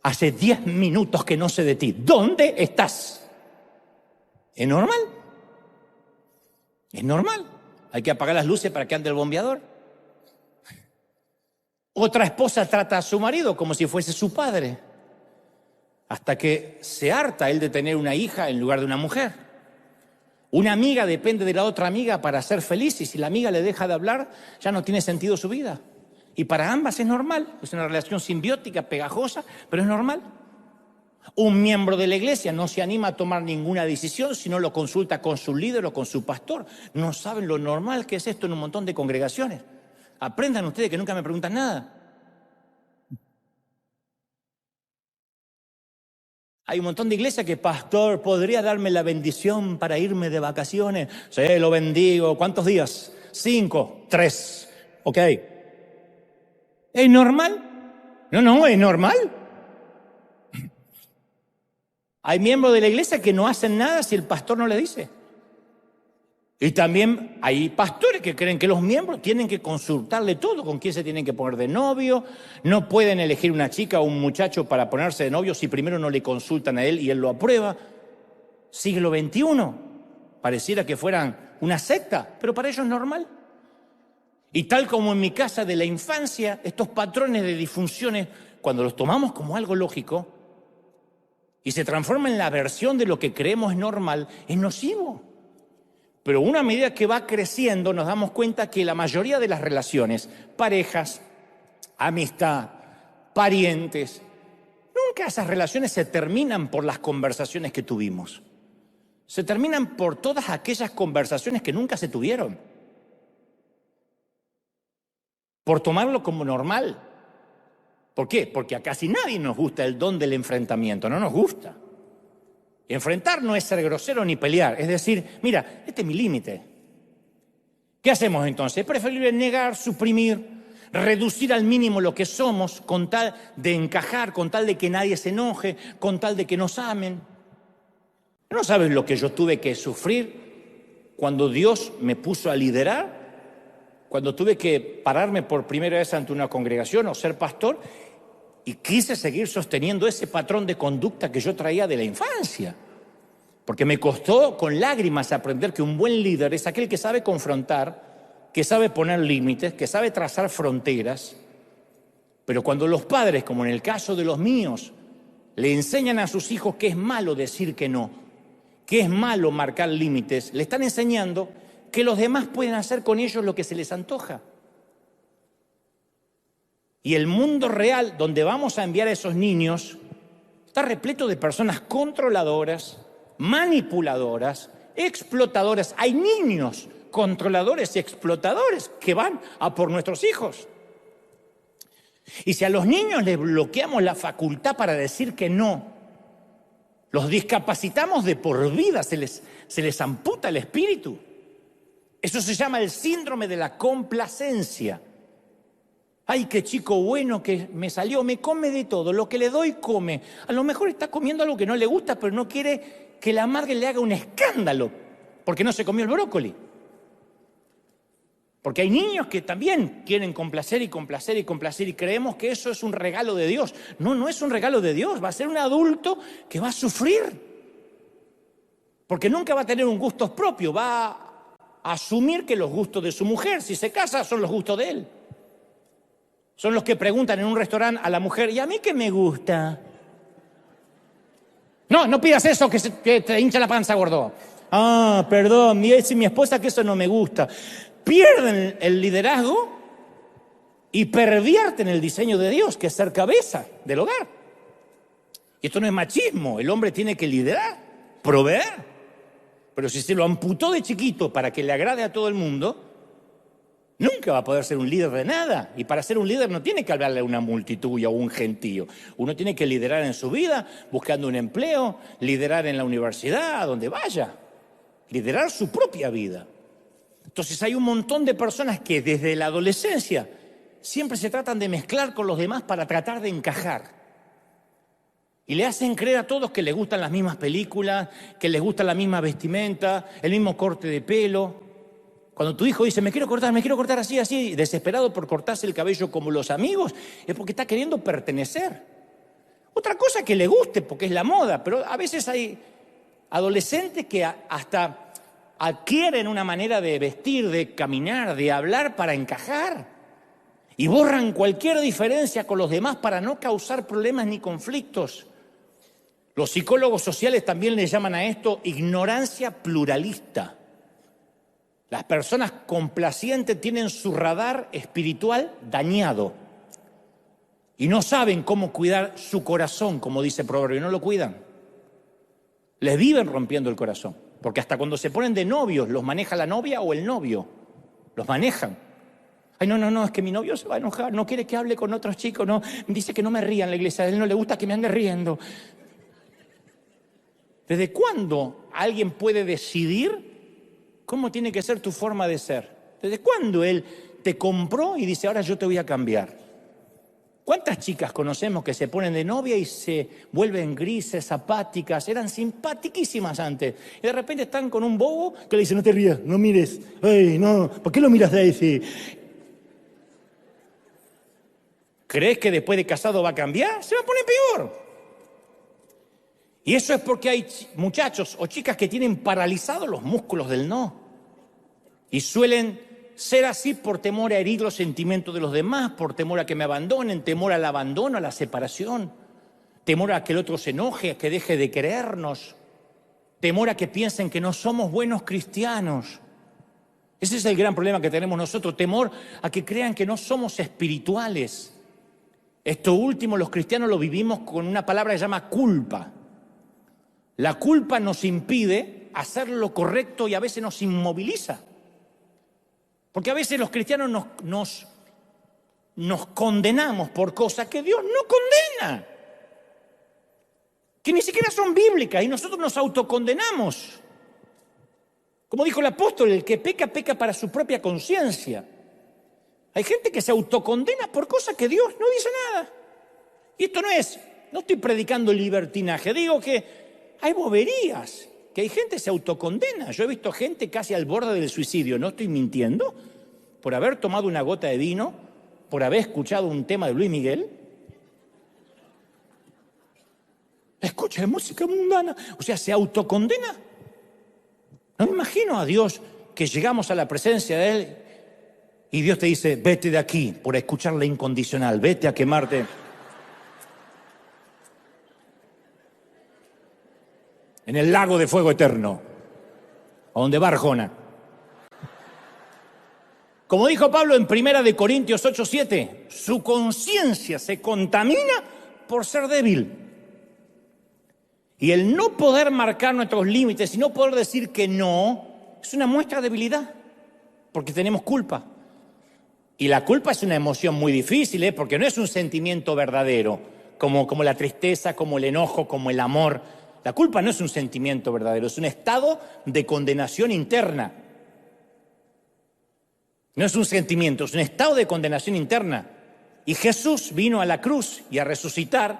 Hace 10 minutos que no sé de ti. ¿Dónde estás? ¿Es normal? Es normal. Hay que apagar las luces para que ande el bombeador. Otra esposa trata a su marido como si fuese su padre, hasta que se harta él de tener una hija en lugar de una mujer. Una amiga depende de la otra amiga para ser feliz y si la amiga le deja de hablar, ya no tiene sentido su vida. Y para ambas es normal, es una relación simbiótica, pegajosa, pero es normal. Un miembro de la iglesia no se anima a tomar ninguna decisión si no lo consulta con su líder o con su pastor. No saben lo normal que es esto en un montón de congregaciones. Aprendan ustedes que nunca me preguntan nada. Hay un montón de iglesias que, pastor, ¿podría darme la bendición para irme de vacaciones? Sí, lo bendigo. ¿Cuántos días? 5, 3. Ok. ¿Es normal? No, es normal. Hay miembros de la iglesia que no hacen nada si el pastor no le dice. Y también hay pastores que creen que los miembros tienen que consultarle todo, con quién se tienen que poner de novio, no pueden elegir una chica o un muchacho para ponerse de novio si primero no le consultan a él y él lo aprueba. Siglo XXI, pareciera que fueran una secta, pero para ellos es normal. Y tal como en mi casa de la infancia, estos patrones de disfunciones, cuando los tomamos como algo lógico, y se transforma en la versión de lo que creemos es normal, es nocivo. Pero una medida que va creciendo nos damos cuenta que la mayoría de las relaciones, parejas, amistad, parientes, nunca esas relaciones se terminan por las conversaciones que tuvimos. Se terminan por todas aquellas conversaciones que nunca se tuvieron. Por tomarlo como normal. ¿Por qué? Porque a casi nadie nos gusta el don del enfrentamiento, no nos gusta. Enfrentar no es ser grosero ni pelear, es decir, mira, este es mi límite. ¿Qué hacemos entonces? Es preferible negar, suprimir, reducir al mínimo lo que somos con tal de encajar, con tal de que nadie se enoje, con tal de que nos amen. ¿No sabes lo que yo tuve que sufrir cuando Dios me puso a liderar? Cuando tuve que pararme por primera vez ante una congregación o ser pastor y quise seguir sosteniendo ese patrón de conducta que yo traía de la infancia. Porque me costó con lágrimas aprender que un buen líder es aquel que sabe confrontar, que sabe poner límites, que sabe trazar fronteras. Pero cuando los padres, como en el caso de los míos, le enseñan a sus hijos que es malo decir que no, que es malo marcar límites, le están enseñando que los demás pueden hacer con ellos lo que se les antoja. Y el mundo real donde vamos a enviar a esos niños está repleto de personas controladoras, manipuladoras, explotadoras. Hay niños controladores y explotadores que van a por nuestros hijos. Y si a los niños les bloqueamos la facultad para decir que no, los discapacitamos de por vida, se les amputa el espíritu. Eso se llama el síndrome de la complacencia. Ay, qué chico bueno que me salió, me come de todo, lo que le doy come. A lo mejor está comiendo algo que no le gusta, pero no quiere que la madre le haga un escándalo porque no se comió el brócoli. Porque hay niños que también quieren complacer y complacer y complacer y creemos que eso es un regalo de Dios. No, no es un regalo de Dios, va a ser un adulto que va a sufrir. Porque nunca va a tener un gusto propio, va a asumir que los gustos de su mujer, si se casa, son los gustos de él. Son los que preguntan en un restaurante a la mujer, ¿y a mí qué me gusta? No, no pidas eso, que te hincha la panza, gordo. Ah, perdón, me dice mi esposa que eso no me gusta. Pierden el liderazgo y pervierten el diseño de Dios, que es ser cabeza del hogar. Y esto no es machismo, el hombre tiene que liderar, proveer. Pero si se lo amputó de chiquito para que le agrade a todo el mundo, nunca va a poder ser un líder de nada. Y para ser un líder no tiene que hablarle a una multitud y a un gentío. Uno tiene que liderar en su vida, buscando un empleo, liderar en la universidad, a donde vaya. Liderar su propia vida. Entonces hay un montón de personas que desde la adolescencia siempre se tratan de mezclar con los demás para tratar de encajar. Y le hacen creer a todos que les gustan las mismas películas, que les gusta la misma vestimenta, el mismo corte de pelo. Cuando tu hijo dice, me quiero cortar así, así, desesperado por cortarse el cabello como los amigos, es porque está queriendo pertenecer. Otra cosa que le guste, porque es la moda, pero a veces hay adolescentes que hasta adquieren una manera de vestir, de caminar, de hablar para encajar. Y borran cualquier diferencia con los demás para no causar problemas ni conflictos. Los psicólogos sociales también le llaman a esto ignorancia pluralista. Las personas complacientes tienen su radar espiritual dañado y no saben cómo cuidar su corazón, como dice Proverbio, y no lo cuidan. Les viven rompiendo el corazón, porque hasta cuando se ponen de novios, los maneja la novia o el novio, los manejan. Ay, no, es que mi novio se va a enojar, no quiere que hable con otros chicos, no, dice que no me ría en la iglesia, a él no le gusta que me ande riendo. ¿Desde cuándo alguien puede decidir cómo tiene que ser tu forma de ser? ¿Desde cuándo él te compró y dice, ahora yo te voy a cambiar? ¿Cuántas chicas conocemos que se ponen de novia y se vuelven grises, apáticas? Eran simpatiquísimas antes. Y de repente están con un bobo que le dice, no te rías, no mires. Ay, no, ¿por qué lo miras de ahí? ¿Crees que después de casado va a cambiar? Se va a poner peor. Y eso es porque hay muchachos o chicas que tienen paralizados los músculos del no. Y suelen ser así por temor a herir los sentimientos de los demás, por temor a que me abandonen, temor al abandono, a la separación, temor a que el otro se enoje, a que deje de querernos, temor a que piensen que no somos buenos cristianos. Ese es el gran problema que tenemos nosotros, temor a que crean que no somos espirituales. Esto último los cristianos lo vivimos con una palabra que se llama culpa. La culpa nos impide hacer lo correcto y a veces nos inmoviliza. Porque a veces los cristianos nos condenamos por cosas que Dios no condena, que ni siquiera son bíblicas, y nosotros nos autocondenamos. Como dijo el apóstol, el que peca, peca para su propia conciencia. Hay gente que se autocondena por cosas que Dios no dice nada. Y esto no estoy predicando libertinaje, digo que hay boberías, que hay gente que se autocondena. Yo he visto gente casi al borde del suicidio, no estoy mintiendo, por haber tomado una gota de vino, por haber escuchado un tema de Luis Miguel. Escucha música mundana, o sea, se autocondena. No me imagino a Dios que llegamos a la presencia de Él y Dios te dice, vete de aquí por escuchar la incondicional, vete a quemarte en el lago de fuego eterno, a donde va Arjona. Como dijo Pablo en 1 Corintios 8:7, su conciencia se contamina por ser débil. Y el no poder marcar nuestros límites y no poder decir que no, es una muestra de debilidad, porque tenemos culpa. Y la culpa es una emoción muy difícil, porque no es un sentimiento verdadero, como la tristeza, como el enojo, como el amor. La culpa no es un sentimiento verdadero, es un estado de condenación interna. No es un sentimiento, es un estado de condenación interna. Y Jesús vino a la cruz y a resucitar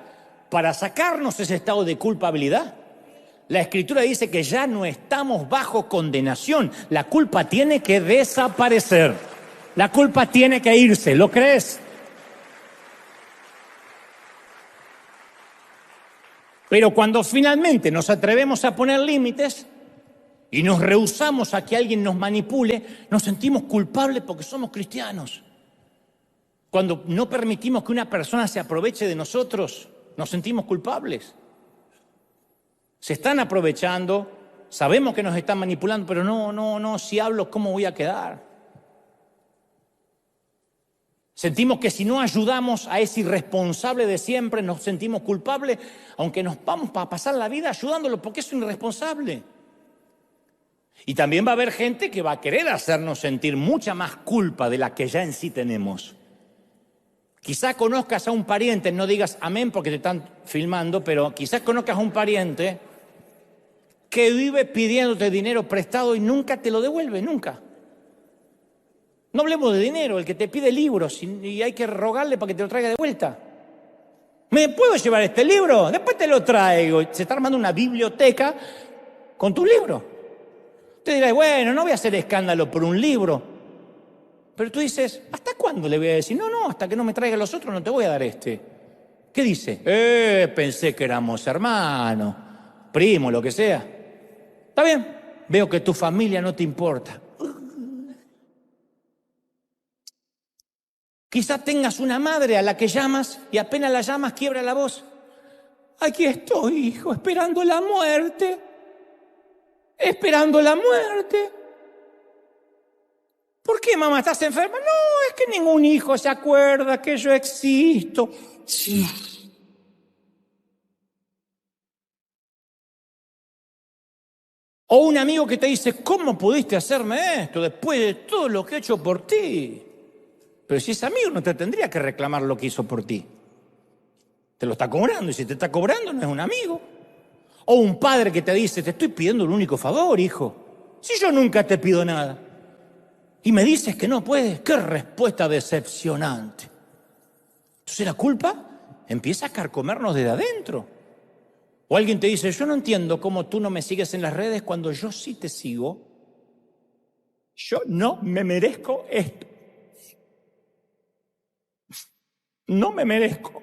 para sacarnos ese estado de culpabilidad. La Escritura dice que ya no estamos bajo condenación. La culpa tiene que desaparecer. La culpa tiene que irse. ¿Lo crees? Pero cuando finalmente nos atrevemos a poner límites, y nos rehusamos a que alguien nos manipule, nos sentimos culpables porque somos cristianos. Cuando no permitimos que una persona se aproveche de nosotros, nos sentimos culpables. Se están aprovechando, sabemos que nos están manipulando, pero no, si hablo, ¿cómo voy a quedar? Sentimos que si no ayudamos a ese irresponsable de siempre, nos sentimos culpables, aunque nos vamos a pasar la vida ayudándolo, porque es un irresponsable. Y también va a haber gente que va a querer hacernos sentir mucha más culpa de la que ya en sí tenemos. Quizás conozcas a un pariente, no digas amén porque te están filmando, pero quizás conozcas a un pariente que vive pidiéndote dinero prestado y nunca te lo devuelve, nunca. No hablemos de dinero, el que te pide libros y hay que rogarle para que te lo traiga de vuelta. ¿Me puedo llevar este libro? Después te lo traigo. Se está armando una biblioteca con tu libro. Te dirás, bueno, no voy a hacer escándalo por un libro. Pero tú dices, ¿hasta cuándo le voy a decir? No, hasta que no me traiga los otros no te voy a dar este. ¿Qué dice? Pensé que éramos hermanos, primos, lo que sea. Está bien, veo que tu familia no te importa. Quizás tengas una madre a la que llamas y apenas la llamas quiebra la voz. Aquí estoy, hijo, esperando la muerte. Esperando la muerte. ¿Por qué, mamá? ¿Estás enferma? No, es que ningún hijo se acuerda que yo existo. Sí. O un amigo que te dice, ¿cómo pudiste hacerme esto después de todo lo que he hecho por ti? Pero si ese amigo no te tendría que reclamar lo que hizo por ti. Te lo está cobrando y si te está cobrando no es un amigo. O un padre que te dice, te estoy pidiendo un único favor, hijo. Si yo nunca te pido nada. Y me dices que no puedes. ¡Qué respuesta decepcionante! Entonces la culpa empieza a carcomernos desde adentro. O alguien te dice, yo no entiendo cómo tú no me sigues en las redes cuando yo sí te sigo. Yo no me merezco esto. No me merezco.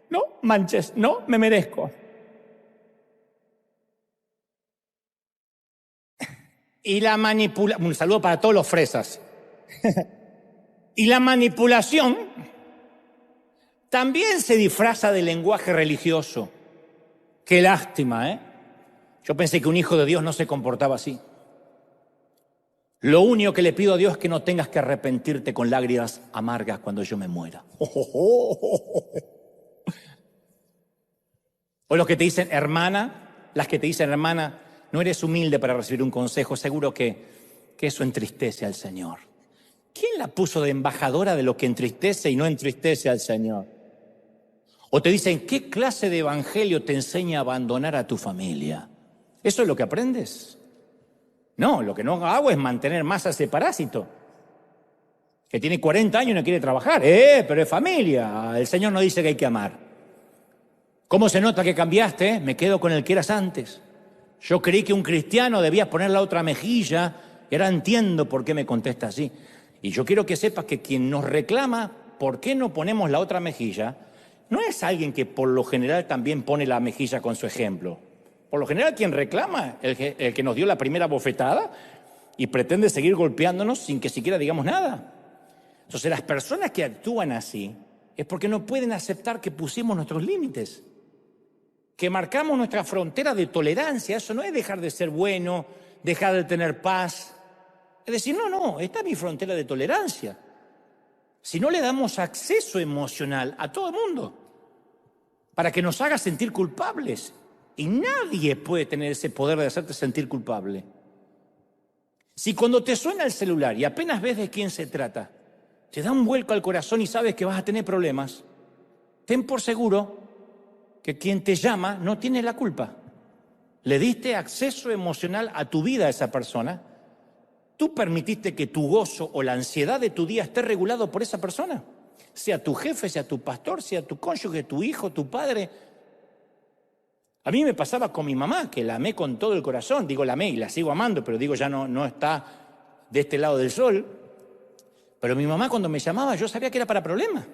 No manches, no me merezco. Y la manipulación, un saludo para todos los fresas. Y la manipulación también se disfraza de lenguaje religioso. Qué lástima, ¿eh? Yo pensé que un hijo de Dios no se comportaba así. Lo único que le pido a Dios es que no tengas que arrepentirte con lágrimas amargas cuando yo me muera. O los que te dicen hermana, las que te dicen hermana, no eres humilde para recibir un consejo, seguro que eso entristece al Señor. ¿Quién la puso de embajadora de lo que entristece y no entristece al Señor? O te dicen, ¿qué clase de evangelio te enseña a abandonar a tu familia? ¿Eso es lo que aprendes? No, lo que no hago es mantener más a ese parásito que tiene 40 años y no quiere trabajar. Pero es familia. El Señor no dice que hay que amar. ¿Cómo se nota que cambiaste? Me quedo con el que eras antes. Yo creí que un cristiano debía poner la otra mejilla y ahora entiendo por qué me contesta así. Y yo quiero que sepas que quien nos reclama por qué no ponemos la otra mejilla no es alguien que por lo general también pone la mejilla con su ejemplo. Por lo general quien reclama, el que nos dio la primera bofetada y pretende seguir golpeándonos sin que siquiera digamos nada. Entonces las personas que actúan así es porque no pueden aceptar que pusimos nuestros límites, que marcamos nuestra frontera de tolerancia. Eso no es dejar de ser bueno, dejar de tener paz. Es decir, no, esta es mi frontera de tolerancia. Si no le damos acceso emocional a todo el mundo para que nos haga sentir culpables, y nadie puede tener ese poder de hacerte sentir culpable. Si cuando te suena el celular y apenas ves de quién se trata, te da un vuelco al corazón y sabes que vas a tener problemas, ten por seguro que quien te llama no tiene la culpa. Le diste acceso emocional a tu vida a esa persona. Tú permitiste que tu gozo o la ansiedad de tu día esté regulado por esa persona. Sea tu jefe, sea tu pastor, sea tu cónyuge, tu hijo, tu padre. A mí me pasaba con mi mamá, que la amé con todo el corazón. Digo, la amé y la sigo amando, pero digo, ya no está de este lado del sol. Pero mi mamá cuando me llamaba, yo sabía que era para problemas.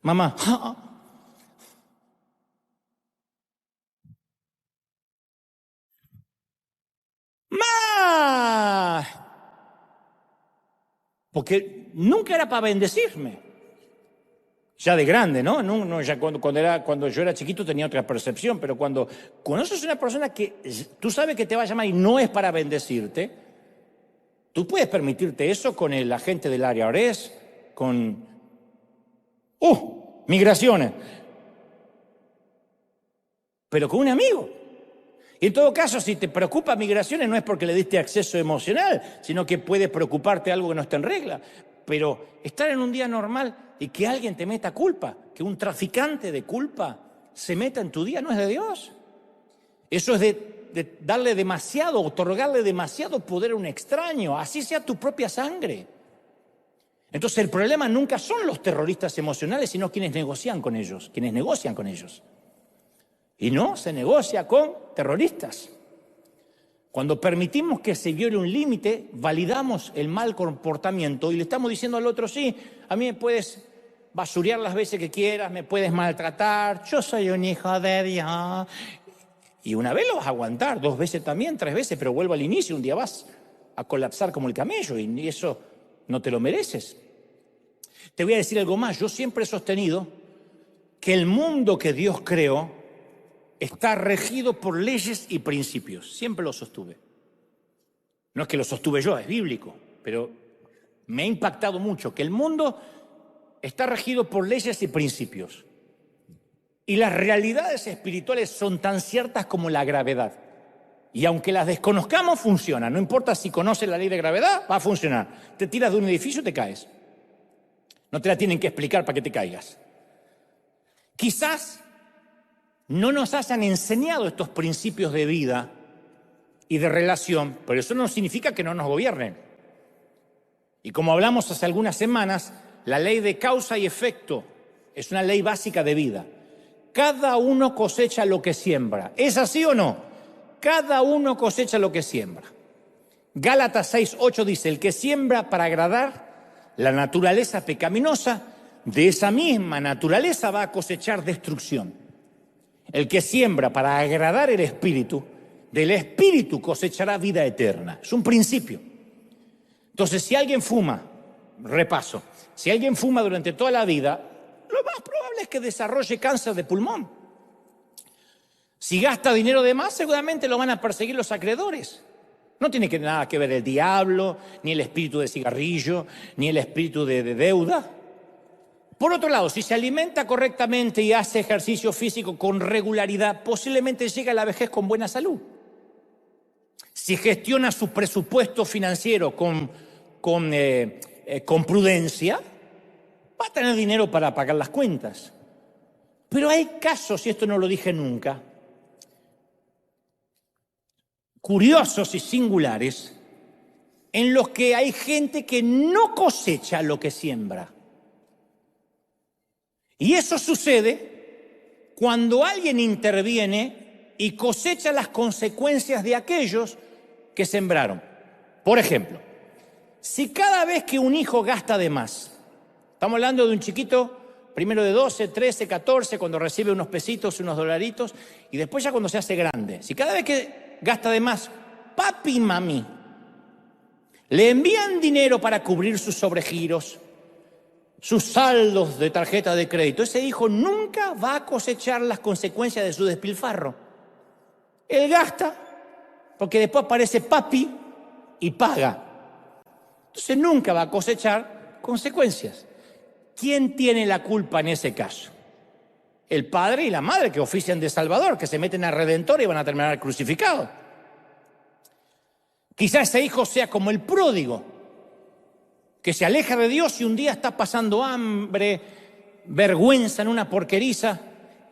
Mamá, más. Porque nunca era para bendecirme. Ya de grande, ¿no? No ya cuando yo era chiquito tenía otra percepción, pero cuando conoces a una persona que tú sabes que te va a llamar y no es para bendecirte, tú puedes permitirte eso con el agente del área IRS, con migraciones, pero con un amigo. Y en todo caso, si te preocupa migraciones, no es porque le diste acceso emocional, sino que puede preocuparte algo que no está en regla. Pero estar en un día normal y que alguien te meta culpa, que un traficante de culpa se meta en tu día, no es de Dios. Eso es de darle demasiado, otorgarle demasiado poder a un extraño, así sea tu propia sangre. Entonces el problema nunca son los terroristas emocionales, sino quienes negocian con ellos, Y no se negocia con terroristas. Cuando permitimos que se viole un límite, validamos el mal comportamiento y le estamos diciendo al otro, sí, a mí me puedes basurear las veces que quieras, me puedes maltratar, yo soy un hijo de Dios. Y una vez lo vas a aguantar, 2 veces también, 3 veces, pero vuelvo al inicio, un día vas a colapsar como el camello y eso no te lo mereces. Te voy a decir algo más, yo siempre he sostenido que el mundo que Dios creó está regido por leyes y principios. Siempre lo sostuve. No es que lo sostuve yo, es bíblico, pero me ha impactado mucho que el mundo está regido por leyes y principios. Y las realidades espirituales son tan ciertas como la gravedad. Y aunque las desconozcamos, funcionan. No importa si conoces la ley de gravedad, va a funcionar. Te tiras de un edificio y te caes. No te la tienen que explicar para que te caigas. Quizás no nos hayan enseñado estos principios de vida y de relación, pero eso no significa que no nos gobiernen. Y como hablamos hace algunas semanas, la ley de causa y efecto es una ley básica de vida. Cada uno cosecha lo que siembra. ¿Es así o no? Cada uno cosecha lo que siembra. Gálatas 6:8 dice, el que siembra para agradar la naturaleza pecaminosa, de esa misma naturaleza va a cosechar destrucción. El que siembra para agradar el Espíritu, del Espíritu cosechará vida eterna. Es un principio. Entonces, si alguien fuma, repaso, si alguien fuma durante toda la vida, lo más probable es que desarrolle cáncer de pulmón. Si gasta dinero de más, seguramente lo van a perseguir los acreedores. No tiene nada que ver el diablo, ni el espíritu de cigarrillo, ni el espíritu de deuda. Por otro lado, si se alimenta correctamente y hace ejercicio físico con regularidad, posiblemente llegue a la vejez con buena salud. Si gestiona su presupuesto financiero con prudencia, va a tener dinero para pagar las cuentas. Pero hay casos, y esto no lo dije nunca, curiosos y singulares, en los que hay gente que no cosecha lo que siembra. Y eso sucede cuando alguien interviene y cosecha las consecuencias de aquellos que sembraron. Por ejemplo, si cada vez que un hijo gasta de más, estamos hablando de un chiquito, primero de 12, 13, 14, cuando recibe unos pesitos, unos dolaritos, y después ya cuando se hace grande, si cada vez que gasta de más, papi y mami le envían dinero para cubrir sus sobregiros, sus saldos de tarjeta de crédito, ese hijo nunca va a cosechar las consecuencias de su despilfarro. Él gasta, porque después aparece papi y paga. Entonces nunca va a cosechar consecuencias. ¿Quién tiene la culpa en ese caso? El padre y la madre que ofician de Salvador, que se meten a Redentor y van a terminar crucificados. Quizás ese hijo sea como el pródigo, que se aleja de Dios y un día está pasando hambre, vergüenza en una porqueriza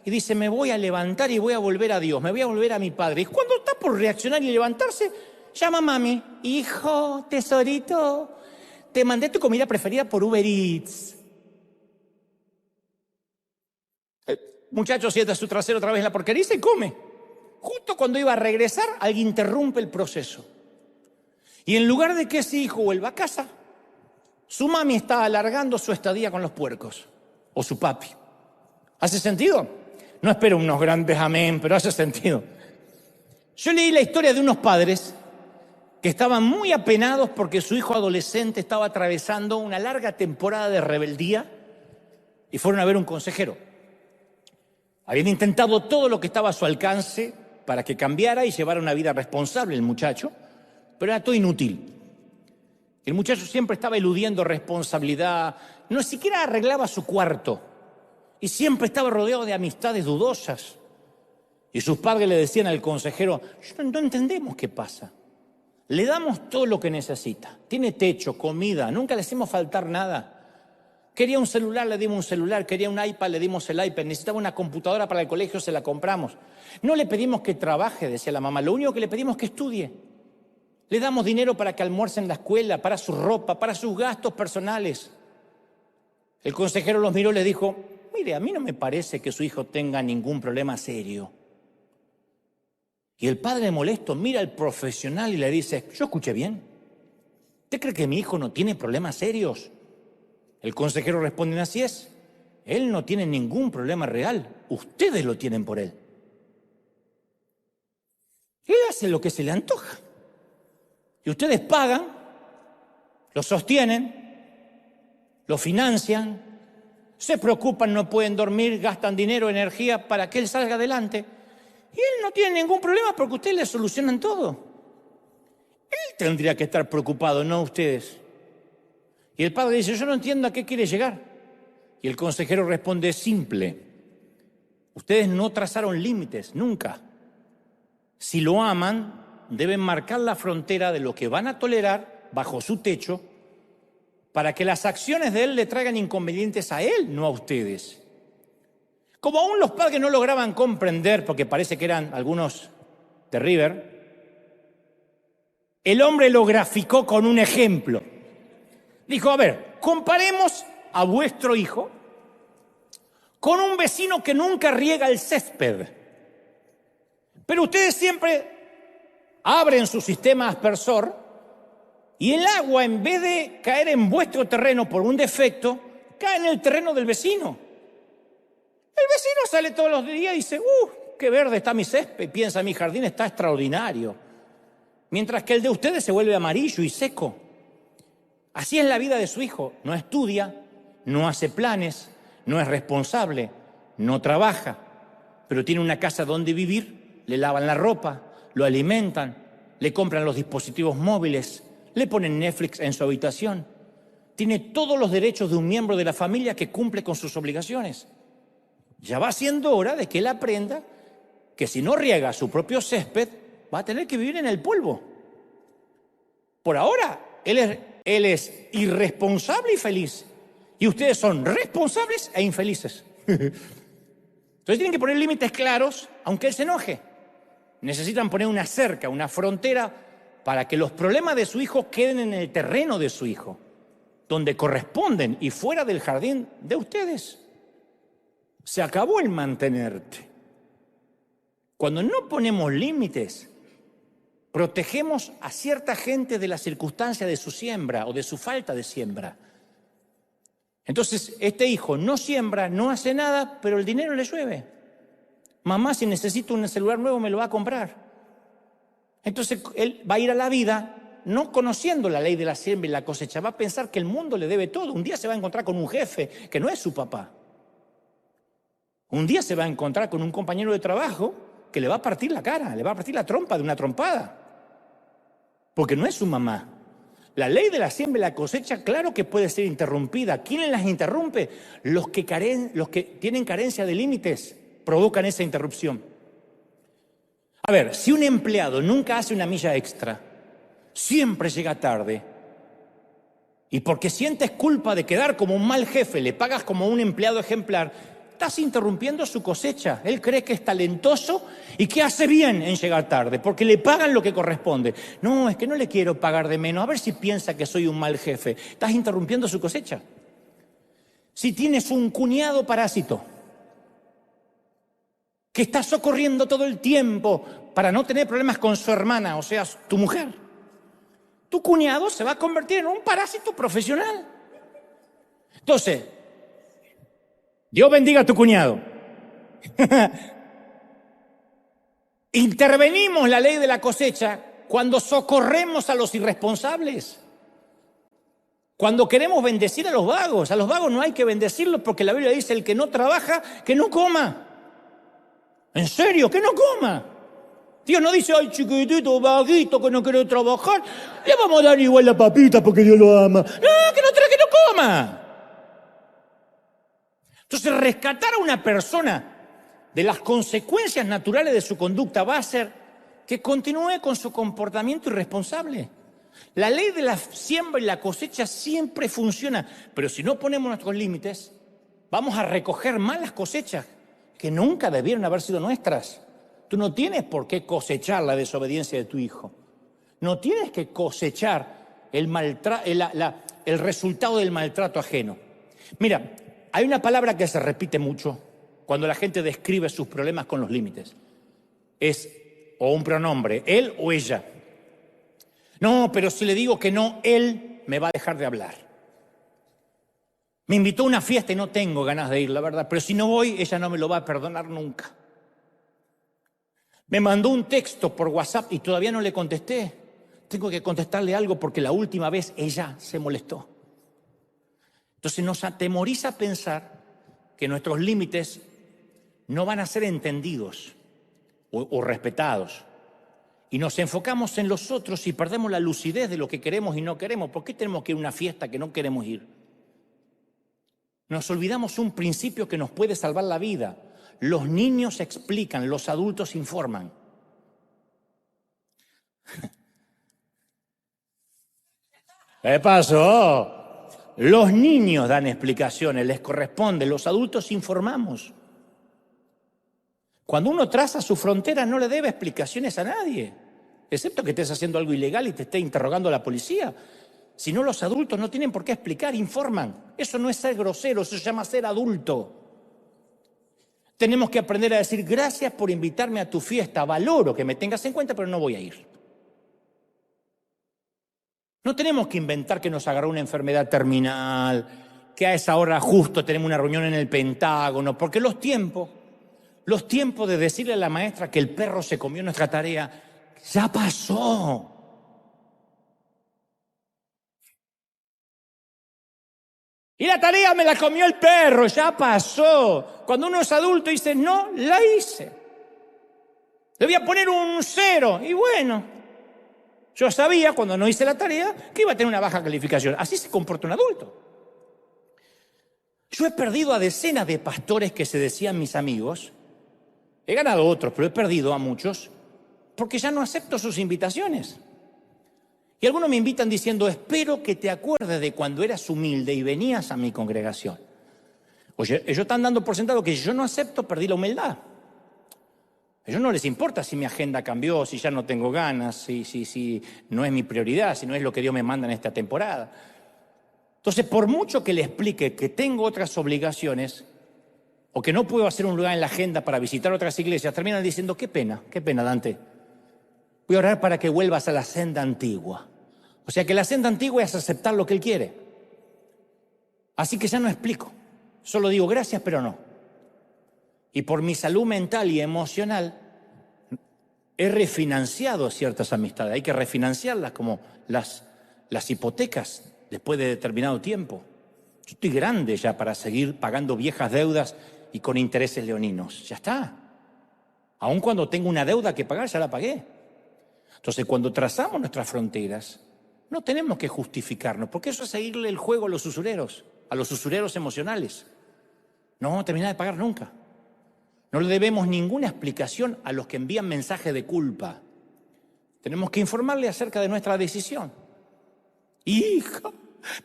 y dice, me voy a levantar y voy a volver a Dios, me voy a volver a mi padre. Y cuando está por reaccionar y levantarse, llama a mami, hijo, tesorito, te mandé tu comida preferida por Uber Eats. El muchacho sienta su trasero otra vez en la porqueriza y come. Justo cuando iba a regresar, alguien interrumpe el proceso. Y en lugar de que ese hijo vuelva a casa, su mami está alargando su estadía con los puercos, o su papi. ¿Hace sentido? No espero unos grandes amén, pero hace sentido. Yo leí la historia de unos padres que estaban muy apenados porque su hijo adolescente estaba atravesando una larga temporada de rebeldía y fueron a ver un consejero. Habían intentado todo lo que estaba a su alcance para que cambiara y llevara una vida responsable el muchacho, pero era todo inútil. El muchacho siempre estaba eludiendo responsabilidad, no siquiera arreglaba su cuarto y siempre estaba rodeado de amistades dudosas. Y sus padres le decían al consejero: no entendemos qué pasa. Le damos todo lo que necesita. Tiene techo, comida, nunca le hacemos faltar nada. Quería un celular, le dimos un celular. Quería un iPad, le dimos el iPad. Necesitaba una computadora para el colegio, se la compramos. No le pedimos que trabaje, decía la mamá. Lo único que le pedimos es que estudie. Le damos dinero para que almuerce en la escuela, para su ropa, para sus gastos personales. El consejero los miró y les dijo: mire, a mí no me parece que su hijo tenga ningún problema serio. Y el padre molesto mira al profesional y le dice: yo escuché bien. ¿Usted cree que mi hijo no tiene problemas serios? El consejero responde: así es. Él no tiene ningún problema real. Ustedes lo tienen por él. Él hace lo que se le antoja. Y ustedes pagan, lo sostienen, lo financian, se preocupan, no pueden dormir, gastan dinero, energía para que él salga adelante. Y él no tiene ningún problema porque ustedes le solucionan todo. Él tendría que estar preocupado, no ustedes. Y el padre dice: yo no entiendo a qué quiere llegar. Y el consejero responde: simple. Ustedes no trazaron límites, nunca. Si lo aman, deben marcar la frontera de lo que van a tolerar bajo su techo para que las acciones de él le traigan inconvenientes a él, no a ustedes. Como aún los padres no lograban comprender, porque parece que eran algunos de River, el hombre lo graficó con un ejemplo. Dijo: a ver, comparemos a vuestro hijo con un vecino que nunca riega el césped. Pero ustedes siempre abren su sistema aspersor y el agua, en vez de caer en vuestro terreno por un defecto, cae en el terreno del vecino. El vecino sale todos los días y dice: qué verde está mi césped. Piensa: mi jardín está extraordinario. Mientras que el de ustedes se vuelve amarillo y seco. Así es la vida de su hijo. No estudia, no hace planes, no es responsable, no trabaja, pero tiene una casa donde vivir, le lavan la ropa, lo alimentan, le compran los dispositivos móviles, le ponen Netflix en su habitación. Tiene todos los derechos de un miembro de la familia que cumple con sus obligaciones. Ya va siendo hora de que él aprenda que si no riega su propio césped, va a tener que vivir en el polvo. Por ahora, él es irresponsable y feliz. Y ustedes son responsables e infelices. Entonces tienen que poner límites claros, aunque él se enoje. Necesitan poner una cerca, una frontera, para que los problemas de su hijo queden en el terreno de su hijo, donde corresponden y fuera del jardín de ustedes. Se acabó el mantenerte. Cuando no ponemos límites, protegemos a cierta gente de la circunstancia de su siembra o de su falta de siembra. Entonces, este hijo no siembra, no hace nada, pero el dinero le llueve. Mamá, si necesito un celular nuevo, me lo va a comprar. Entonces, él va a ir a la vida no conociendo la ley de la siembra y la cosecha. Va a pensar que el mundo le debe todo. Un día se va a encontrar con un jefe que no es su papá. Un día se va a encontrar con un compañero de trabajo que le va a partir la cara, le va a partir la trompa de una trompada. Porque no es su mamá. La ley de la siembra y la cosecha, claro que puede ser interrumpida. ¿Quién las interrumpe? Los que tienen carencia de límites provocan esa interrupción. A ver, si un empleado nunca hace una milla extra, siempre llega tarde, y porque sientes culpa de quedar como un mal jefe, le pagas como un empleado ejemplar, estás interrumpiendo su cosecha. Él cree que es talentoso y que hace bien en llegar tarde, porque le pagan lo que corresponde. No, es que no le quiero pagar de menos, a ver si piensa que soy un mal jefe. Estás interrumpiendo su cosecha. Si tienes un cuñado parásito que está socorriendo todo el tiempo para no tener problemas con su hermana, o sea, tu mujer, tu cuñado se va a convertir en un parásito profesional. Entonces, Dios bendiga a tu cuñado. Intervenimos la ley de la cosecha cuando socorremos a los irresponsables, cuando queremos bendecir a los vagos no hay que bendecirlos porque la Biblia dice: el que no trabaja, que no coma. ¿En serio? Que no coma. Dios no dice: ay, chiquitito, vaguito, que no quiere trabajar, le vamos a dar igual la papita porque Dios lo ama. No, que no coma. Entonces, rescatar a una persona de las consecuencias naturales de su conducta va a hacer que continúe con su comportamiento irresponsable. La ley de la siembra y la cosecha siempre funciona, pero si no ponemos nuestros límites, vamos a recoger malas cosechas que nunca debieron haber sido nuestras. Tú no tienes por qué cosechar la desobediencia de tu hijo. No tienes que cosechar el resultado del maltrato ajeno. Mira, hay una palabra que se repite mucho cuando la gente describe sus problemas con los límites. Es o un pronombre, él o ella. No, pero si le digo que no, él me va a dejar de hablar. Me invitó a una fiesta y no tengo ganas de ir, la verdad, pero si no voy, ella no me lo va a perdonar nunca. Me mandó un texto por WhatsApp y todavía no le contesté. Tengo que contestarle algo porque la última vez ella se molestó. Entonces nos atemoriza pensar que nuestros límites no van a ser entendidos o respetados. Y nos enfocamos en los otros y perdemos la lucidez de lo que queremos y no queremos. ¿Por qué tenemos que ir a una fiesta que no queremos ir? Nos olvidamos un principio que nos puede salvar la vida. Los niños explican, los adultos informan. ¿Qué pasó? Los niños dan explicaciones, les corresponde, los adultos informamos. Cuando uno traza su frontera no le debe explicaciones a nadie, excepto que estés haciendo algo ilegal y te esté interrogando a la policía. Si no, los adultos no tienen por qué explicar, informan. Eso no es ser grosero, eso se llama ser adulto. Tenemos que aprender a decir: gracias por invitarme a tu fiesta, valoro que me tengas en cuenta, pero no voy a ir. No tenemos que inventar que nos agarró una enfermedad terminal, que a esa hora justo tenemos una reunión en el Pentágono, porque los tiempos de decirle a la maestra que el perro se comió nuestra tarea, ya pasó. Y la tarea me la comió el perro, ya pasó. Cuando uno es adulto dice: no, la hice. Le voy a poner un 0. Y bueno, yo sabía cuando no hice la tarea que iba a tener una baja calificación. Así se comporta un adulto. Yo he perdido a decenas de pastores que se decían mis amigos. He ganado otros, pero he perdido a muchos porque ya no acepto sus invitaciones. Y algunos me invitan diciendo: espero que te acuerdes de cuando eras humilde y venías a mi congregación. Oye, ellos están dando por sentado que si yo no acepto, perdí la humildad. A ellos no les importa si mi agenda cambió, si ya no tengo ganas, si no es mi prioridad, si no es lo que Dios me manda en esta temporada. Entonces, por mucho que le explique que tengo otras obligaciones o que no puedo hacer un lugar en la agenda para visitar otras iglesias, terminan diciendo: qué pena, Dante. Voy a orar para que vuelvas a la senda antigua. O sea que la senda antigua es aceptar lo que Él quiere. Así que ya no explico. Solo digo gracias, pero no. Y por mi salud mental y emocional he refinanciado ciertas amistades. Hay que refinanciarlas como las hipotecas después de determinado tiempo. Yo estoy grande ya para seguir pagando viejas deudas y con intereses leoninos. Ya está. Aun cuando tengo una deuda que pagar, ya la pagué. Entonces, cuando trazamos nuestras fronteras, no tenemos que justificarnos, porque eso es seguirle el juego a los usureros emocionales. No vamos a terminar de pagar nunca. No le debemos ninguna explicación a los que envían mensajes de culpa. Tenemos que informarle acerca de nuestra decisión. Hija,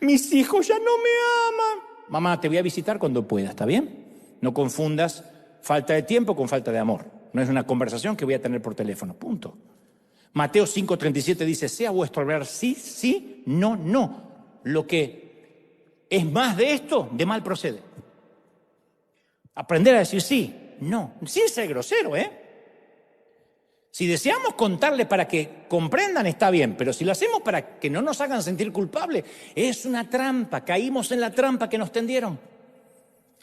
mis hijos ya no me aman. Mamá, te voy a visitar cuando pueda, ¿está bien? No confundas falta de tiempo con falta de amor. No es una conversación que voy a tener por teléfono, punto. Mateo 5:37 dice: sea vuestro hablar sí, sí, no, no. Lo que es más de esto, de mal procede. Aprender a decir sí, no, sin ser grosero, Si deseamos contarle para que comprendan, está bien, pero si lo hacemos para que no nos hagan sentir culpables, es una trampa. Caímos en la trampa que nos tendieron.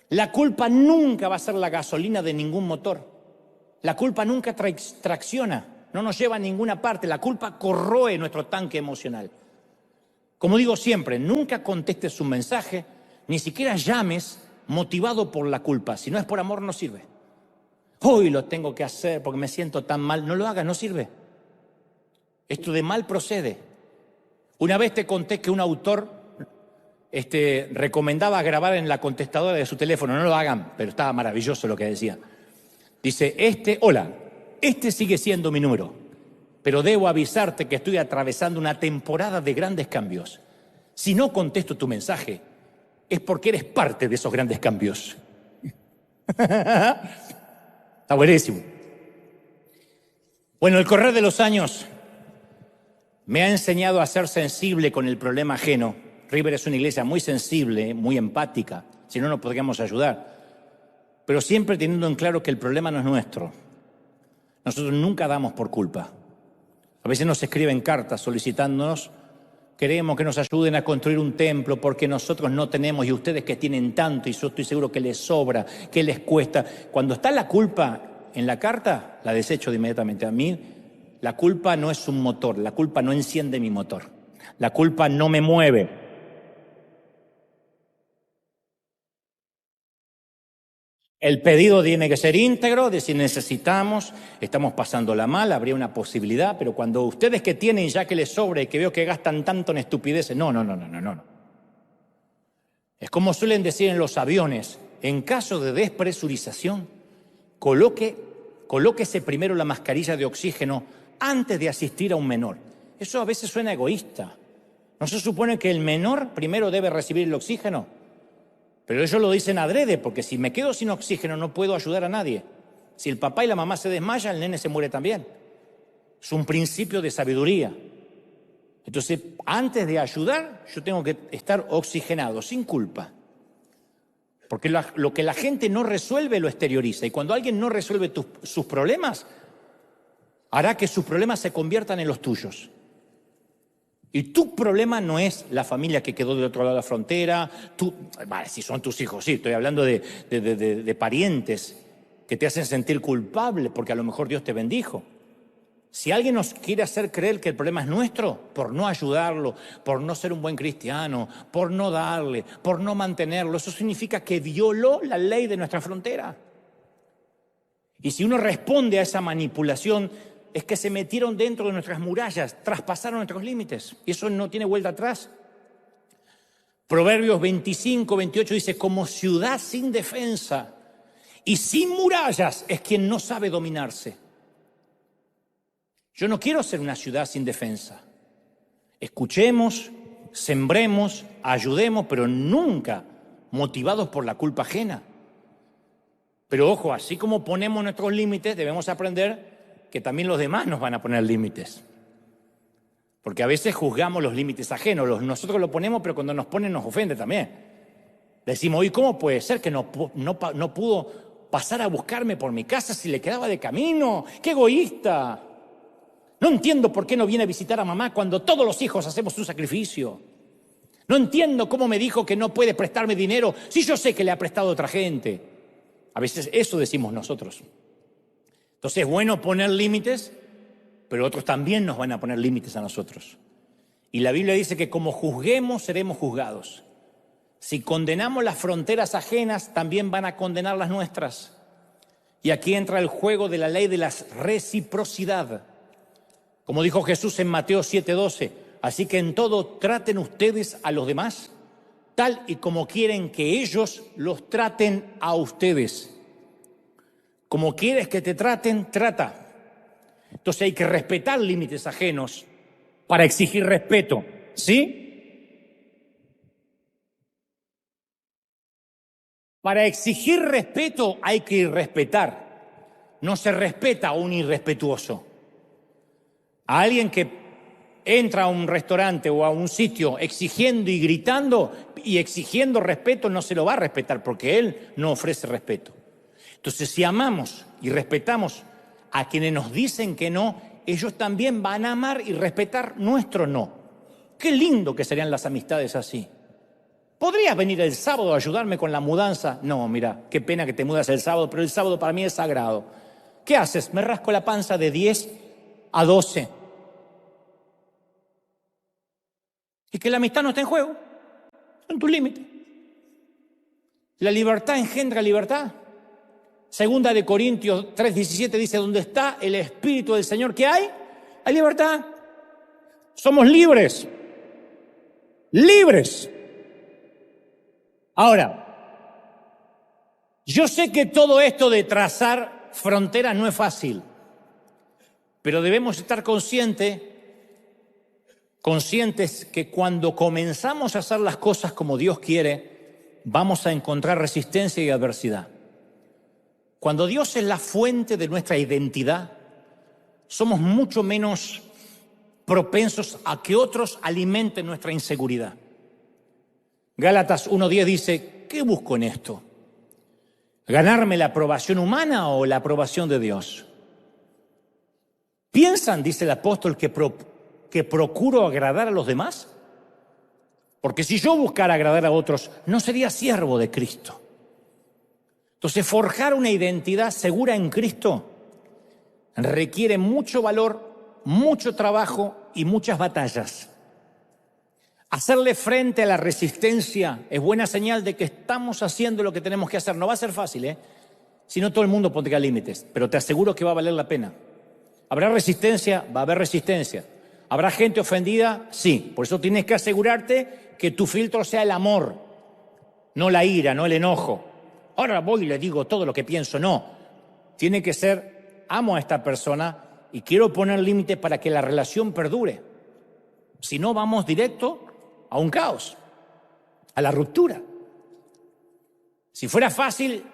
La culpa nunca va a ser la gasolina de ningún motor. La culpa nunca tracciona. no nos lleva a ninguna parte. La culpa corroe nuestro tanque emocional. Como digo siempre, nunca contestes un mensaje, ni siquiera llames motivado por la culpa. Si no es por amor, no sirve. Hoy lo tengo que hacer porque me siento tan mal. No lo hagas, no sirve. Esto de mal procede. Una vez te conté que un autor recomendaba grabar en la contestadora de su teléfono. No lo hagan, pero estaba maravilloso lo que decía. Dice, hola, este sigue siendo mi número, pero debo avisarte que estoy atravesando una temporada de grandes cambios. Si no contesto tu mensaje, es porque eres parte de esos grandes cambios. Está buenísimo. Bueno, el correr de los años me ha enseñado a ser sensible con el problema ajeno. River es una iglesia muy sensible, muy empática, si no, no podríamos ayudar. Pero siempre teniendo en claro que el problema no es nuestro. Nosotros nunca damos por culpa. A veces nos escriben cartas solicitándonos, queremos que nos ayuden a construir un templo porque nosotros no tenemos y ustedes que tienen tanto y yo estoy seguro que les sobra, que les cuesta. Cuando está la culpa en la carta, la desecho de inmediatamente. A mí la culpa no es un motor, la culpa no enciende mi motor, la culpa no me mueve. El pedido tiene que ser íntegro, de si necesitamos, estamos pasándola mal, habría una posibilidad, pero cuando ustedes que tienen ya que les sobra y que veo que gastan tanto en estupideces, no. Es como suelen decir en los aviones, en caso de despresurización, colóquese primero la mascarilla de oxígeno antes de asistir a un menor. Eso a veces suena egoísta. ¿No se supone que el menor primero debe recibir el oxígeno? Pero ellos lo dicen adrede, porque si me quedo sin oxígeno no puedo ayudar a nadie. Si el papá y la mamá se desmayan, el nene se muere también. Es un principio de sabiduría. Entonces, antes de ayudar, yo tengo que estar oxigenado, sin culpa. Porque lo que la gente no resuelve lo exterioriza. Y cuando alguien no resuelve sus problemas, hará que sus problemas se conviertan en los tuyos. Y tu problema no es la familia que quedó del otro lado de la frontera. Si son tus hijos, sí, estoy hablando de parientes que te hacen sentir culpable porque a lo mejor Dios te bendijo. Si alguien nos quiere hacer creer que el problema es nuestro, por no ayudarlo, por no ser un buen cristiano, por no darle, por no mantenerlo, eso significa que violó la ley de nuestra frontera. Y si uno responde a esa manipulación, es que se metieron dentro de nuestras murallas, traspasaron nuestros límites. Y eso no tiene vuelta atrás. Proverbios 25, 28 dice, como ciudad sin defensa y sin murallas es quien no sabe dominarse. Yo no quiero ser una ciudad sin defensa. Escuchemos, sembremos, ayudemos, pero nunca motivados por la culpa ajena. Pero ojo, así como ponemos nuestros límites, debemos aprender que también los demás nos van a poner límites. Porque a veces juzgamos los límites ajenos, nosotros lo ponemos, pero cuando nos ponen nos ofende también. Decimos, ¿y cómo puede ser que no pudo pasar a buscarme por mi casa si le quedaba de camino? ¡Qué egoísta! No entiendo por qué no viene a visitar a mamá cuando todos los hijos hacemos un sacrificio. No entiendo cómo me dijo que no puede prestarme dinero si yo sé que le ha prestado a otra gente. A veces eso decimos nosotros. Entonces es bueno poner límites, pero otros también nos van a poner límites a nosotros. Y la Biblia dice que como juzguemos, seremos juzgados. Si condenamos las fronteras ajenas, también van a condenar las nuestras. Y aquí entra el juego de la ley de la reciprocidad. Como dijo Jesús en Mateo 7:12, así que en todo traten ustedes a los demás, tal y como quieren que ellos los traten a ustedes. Como quieres que te traten, trata. Entonces hay que respetar límites ajenos para exigir respeto, ¿sí? Para exigir respeto hay que irrespetar. No se respeta a un irrespetuoso. A alguien que entra a un restaurante o a un sitio exigiendo y gritando y exigiendo respeto, no se lo va a respetar porque él no ofrece respeto. Entonces, si amamos y respetamos a quienes nos dicen que no, ellos también van a amar y respetar nuestro no. Qué lindo que serían las amistades así. ¿Podrías venir el sábado a ayudarme con la mudanza? No, mira, qué pena que te mudas el sábado, pero el sábado para mí es sagrado. ¿Qué haces? Me rasco la panza de 10 a 12. Y que la amistad no está en juego, en tu límite. La libertad engendra libertad. Segunda de Corintios 3:17 dice, donde está el Espíritu del Señor, ¿qué hay? Hay libertad. Somos libres. Libres. Ahora, yo sé que todo esto de trazar fronteras no es fácil, pero debemos estar conscientes que cuando comenzamos a hacer las cosas como Dios quiere, vamos a encontrar resistencia y adversidad. Cuando Dios es la fuente de nuestra identidad, somos mucho menos propensos a que otros alimenten nuestra inseguridad. Gálatas 1:10 dice, ¿qué busco en esto? ¿Ganarme la aprobación humana o la aprobación de Dios? ¿Piensan, dice el apóstol, que procuro agradar a los demás? Porque si yo buscara agradar a otros, no sería siervo de Cristo. Entonces, forjar una identidad segura en Cristo requiere mucho valor, mucho trabajo y muchas batallas. Hacerle frente a la resistencia es buena señal de que estamos haciendo lo que tenemos que hacer. No va a ser fácil, si no todo el mundo pondrá límites, pero te aseguro que va a valer la pena. ¿Habrá resistencia? Va a haber resistencia. ¿Habrá gente ofendida? Sí. Por eso tienes que asegurarte que tu filtro sea el amor, no la ira, no el enojo. Ahora voy y le digo todo lo que pienso. No. Tiene que ser, amo a esta persona y quiero poner límites para que la relación perdure. Si no, vamos directo a un caos, a la ruptura. Si fuera fácil,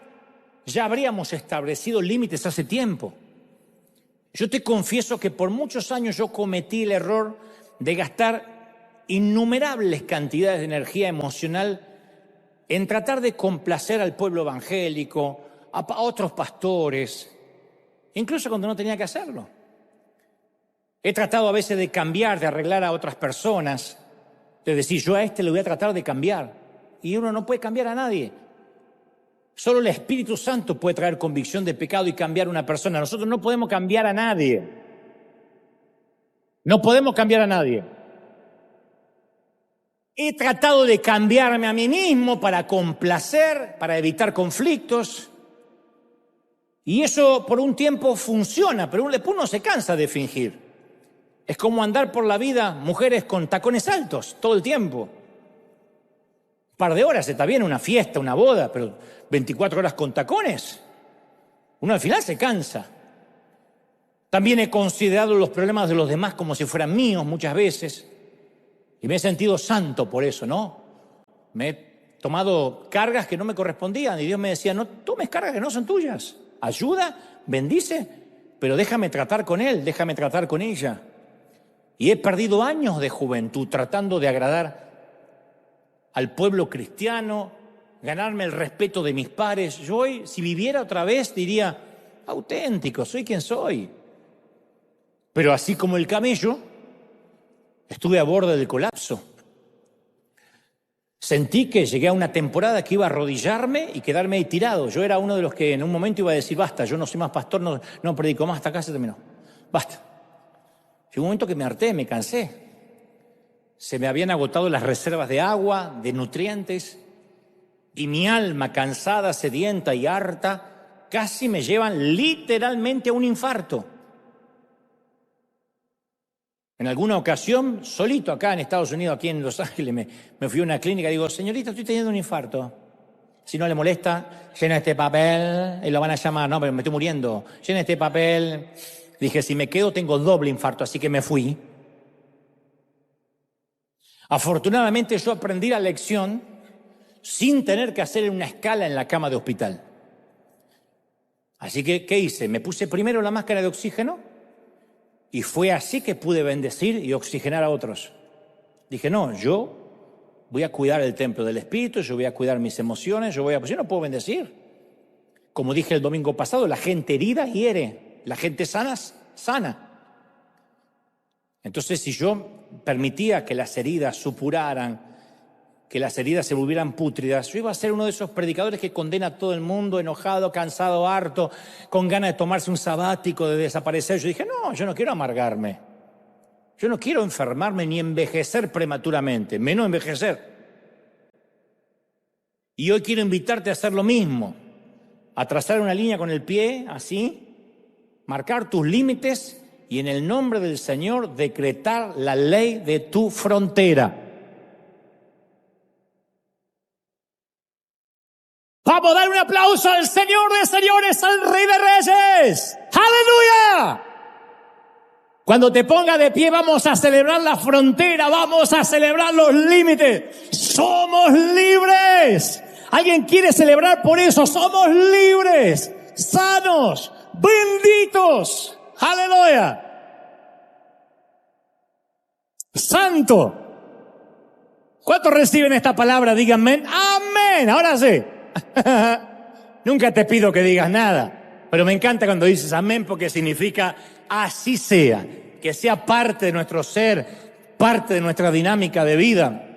ya habríamos establecido límites hace tiempo. Yo te confieso que por muchos años yo cometí el error de gastar innumerables cantidades de energía emocional en tratar de complacer al pueblo evangélico, a otros pastores, incluso cuando no tenía que hacerlo. He tratado a veces de cambiar, de arreglar a otras personas, de decir, yo a este le voy a tratar de cambiar. Y uno no puede cambiar a nadie. Solo el Espíritu Santo puede traer convicción de pecado y cambiar a una persona. Nosotros no podemos cambiar a nadie. No podemos cambiar a nadie. He tratado de cambiarme a mí mismo para complacer, para evitar conflictos. Y eso por un tiempo funciona, pero después uno se cansa de fingir. Es como andar por la vida, mujeres con tacones altos todo el tiempo. Un par de horas está bien, una fiesta, una boda, pero 24 horas con tacones. Uno al final se cansa. También he considerado los problemas de los demás como si fueran míos muchas veces. Y me he sentido santo por eso, ¿no? Me he tomado cargas que no me correspondían y Dios me decía, no tomes cargas que no son tuyas. Ayuda, bendice, pero déjame tratar con él, déjame tratar con ella. Y he perdido años de juventud tratando de agradar al pueblo cristiano, ganarme el respeto de mis pares. Yo hoy, si viviera otra vez, diría, auténtico, soy quien soy. Pero así como el camello, estuve a borde del colapso. Sentí que llegué a una temporada que iba a arrodillarme y quedarme ahí tirado. Yo era uno de los que en un momento iba a decir, basta, yo no soy más pastor, no predico más, hasta acá se terminó. Basta. Llegó un momento que me harté, me cansé. Se me habían agotado las reservas de agua, de nutrientes, y mi alma cansada, sedienta y harta, casi me llevan literalmente a un infarto. En alguna ocasión, solito acá en Estados Unidos, aquí en Los Ángeles, me fui a una clínica y digo, señorita, estoy teniendo un infarto. Si no le molesta, llena este papel, y lo van a llamar, no, pero me estoy muriendo. Llena este papel. Dije, si me quedo tengo doble infarto, así que me fui. Afortunadamente yo aprendí la lección sin tener que hacer una escala en la cama de hospital. Así que, ¿qué hice? Me puse primero la máscara de oxígeno y fue así que pude bendecir y oxigenar a otros. Dije, no, yo voy a cuidar el templo del Espíritu, yo voy a cuidar mis emociones, yo no puedo bendecir. Como dije el domingo pasado, la gente herida hiere, la gente sana, sana. Entonces, si yo permitía que las heridas supuraran, que las heridas se volvieran pútridas, yo iba a ser uno de esos predicadores que condena a todo el mundo, enojado, cansado, harto, con ganas de tomarse un sabático, de desaparecer. Yo dije, no, yo no quiero amargarme. Yo no quiero enfermarme ni envejecer prematuramente, menos envejecer. Y hoy quiero invitarte a hacer lo mismo, a trazar una línea con el pie, así, marcar tus límites y en el nombre del Señor decretar la ley de tu frontera. Vamos a dar un aplauso al Señor de señores, al Rey de reyes. ¡Aleluya! Cuando te ponga de pie vamos a celebrar la frontera, vamos a celebrar los límites. ¡Somos libres! ¿Alguien quiere celebrar por eso? ¡Somos libres! ¡Sanos! ¡Benditos! ¡Aleluya! ¡Santo! ¿Cuántos reciben esta palabra? Díganme. ¡Amén! Ahora sí. Nunca te pido que digas nada, pero me encanta cuando dices amén porque significa así sea, que sea parte de nuestro ser, parte de nuestra dinámica de vida.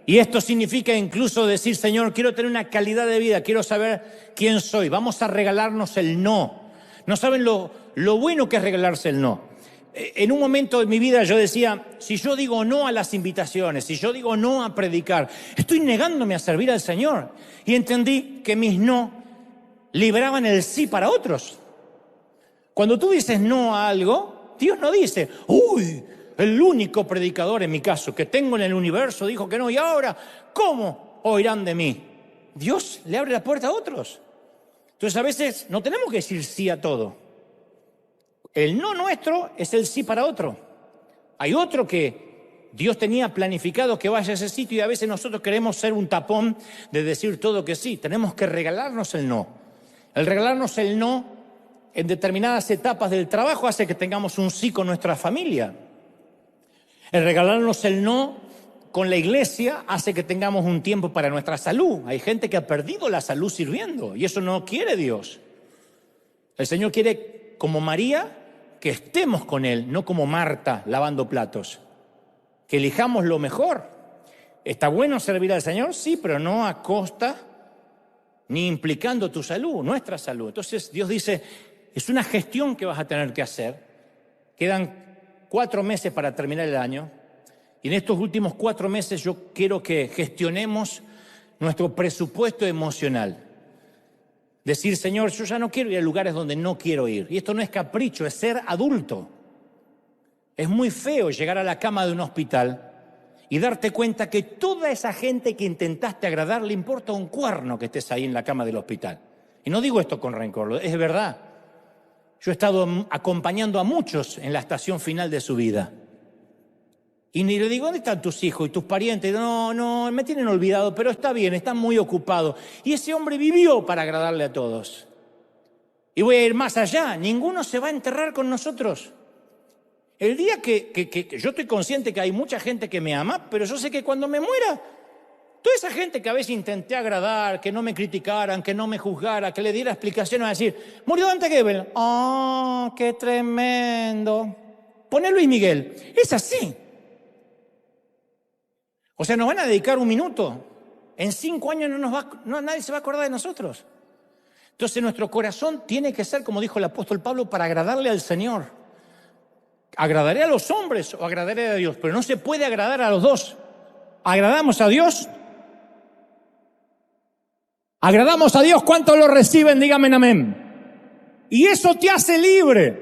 Y esto significa incluso decir, Señor, quiero tener una calidad de vida, quiero saber quién soy. Vamos a regalarnos el no. No saben lo bueno que es regalarse el no. En un momento de mi vida yo decía, si yo digo no a las invitaciones, si yo digo no a predicar, estoy negándome a servir al Señor. Y entendí que mis no liberaban el sí para otros. Cuando tú dices no a algo, Dios no dice, uy, el único predicador en mi caso que tengo en el universo dijo que no, y ahora, ¿cómo oirán de mí? Dios le abre la puerta a otros. Entonces a veces no tenemos que decir sí a todo. El no nuestro es el sí para otro. Hay otro que Dios tenía planificado que vaya a ese sitio y a veces nosotros queremos ser un tapón de decir todo que sí. Tenemos que regalarnos el no. El regalarnos el no en determinadas etapas del trabajo hace que tengamos un sí con nuestra familia. El regalarnos el no con la iglesia hace que tengamos un tiempo para nuestra salud. Hay gente que ha perdido la salud sirviendo y eso no quiere Dios. El Señor quiere, como María, que estemos con Él, no como Marta lavando platos. Que elijamos lo mejor. ¿Está bueno servir al Señor? Sí, pero no a costa ni implicando tu salud, nuestra salud. Entonces Dios dice, es una gestión que vas a tener que hacer. Quedan 4 meses para terminar el año. Y en estos últimos 4 meses yo quiero que gestionemos nuestro presupuesto emocional. Decir, Señor, yo ya no quiero ir a lugares donde no quiero ir. Y esto no es capricho, es ser adulto. Es muy feo llegar a la cama de un hospital y darte cuenta que toda esa gente que intentaste agradar le importa un cuerno que estés ahí en la cama del hospital. Y no digo esto con rencor, es verdad. Yo he estado acompañando a muchos en la estación final de su vida. Y ni le digo, ¿dónde están tus hijos y tus parientes? No, me tienen olvidado, pero está bien, están muy ocupados. Y ese hombre vivió para agradarle a todos. Y voy a ir más allá, ninguno se va a enterrar con nosotros. El día que yo estoy consciente que hay mucha gente que me ama, pero yo sé que cuando me muera, toda esa gente que a veces intenté agradar, que no me criticaran, que no me juzgara, que le diera explicaciones, a decir, murió Dante Gebel. ¡Oh, qué tremendo! Pone Luis Miguel. Es así. O sea, nos van a dedicar 1 minuto. En 5 años nadie se va a acordar de nosotros. Entonces nuestro corazón tiene que ser, como dijo el apóstol Pablo, para agradarle al Señor. Agradaré a los hombres o agradaré a Dios, pero no se puede agradar a los dos. ¿Agradamos a Dios? ¿Agradamos a Dios? ¿Cuántos lo reciben? Díganme amén. Y eso te hace libre.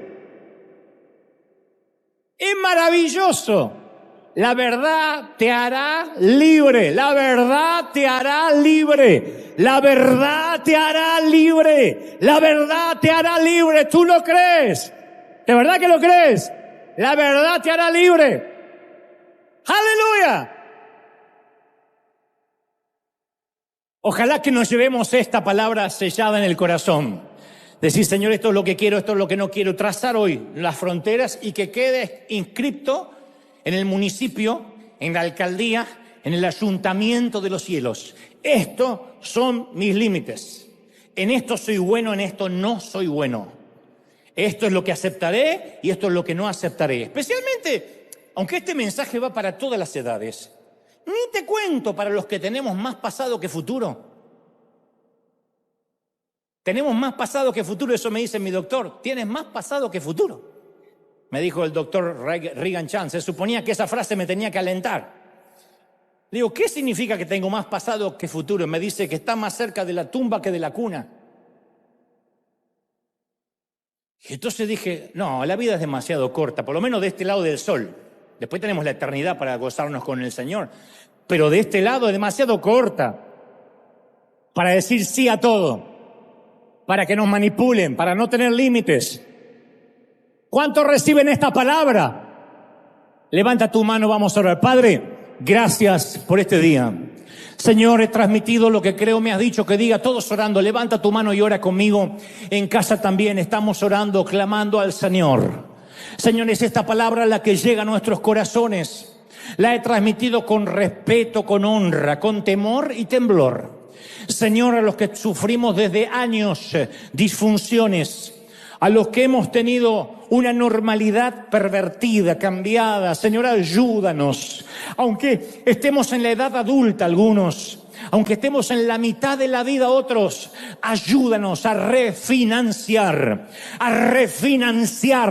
Es maravilloso. La verdad te hará libre. La verdad te hará libre. La verdad te hará libre. La verdad te hará libre. ¿Tú lo crees? ¿De verdad que lo crees? La verdad te hará libre. ¡Aleluya! Ojalá que nos llevemos esta palabra sellada en el corazón. Decir, Señor, esto es lo que quiero, esto es lo que no quiero. Trazar hoy las fronteras y que quede inscripto en el municipio, en la alcaldía, en el ayuntamiento de los cielos. Estos son mis límites. En esto soy bueno, en esto no soy bueno. Esto es lo que aceptaré y esto es lo que no aceptaré. Especialmente, aunque este mensaje va para todas las edades. Ni te cuento para los que tenemos más pasado que futuro. Tenemos más pasado que futuro, eso me dice mi doctor. Tienes más pasado que futuro. Me dijo el doctor Regan Chan. Se suponía que esa frase me tenía que alentar. Le digo, ¿qué significa que tengo más pasado que futuro? Me dice que está más cerca de la tumba que de la cuna. Y entonces dije, no, la vida es demasiado corta, por lo menos de este lado del sol. Después tenemos la eternidad para gozarnos con el Señor. Pero de este lado es demasiado corta para decir sí a todo, para que nos manipulen, para no tener límites. ¿Cuántos reciben esta palabra? Levanta tu mano, vamos a orar. Padre, gracias por este día. Señor, he transmitido lo que creo me has dicho que diga, todos orando. Levanta tu mano y ora conmigo. En casa también estamos orando, clamando al Señor. Señor, es esta palabra la que llega a nuestros corazones. La he transmitido con respeto, con honra, con temor y temblor. Señor, a los que sufrimos desde años disfunciones, a los que hemos tenido una normalidad pervertida, cambiada. Señor, ayúdanos. Aunque estemos en la edad adulta algunos, aunque estemos en la mitad de la vida otros, ayúdanos a refinanciar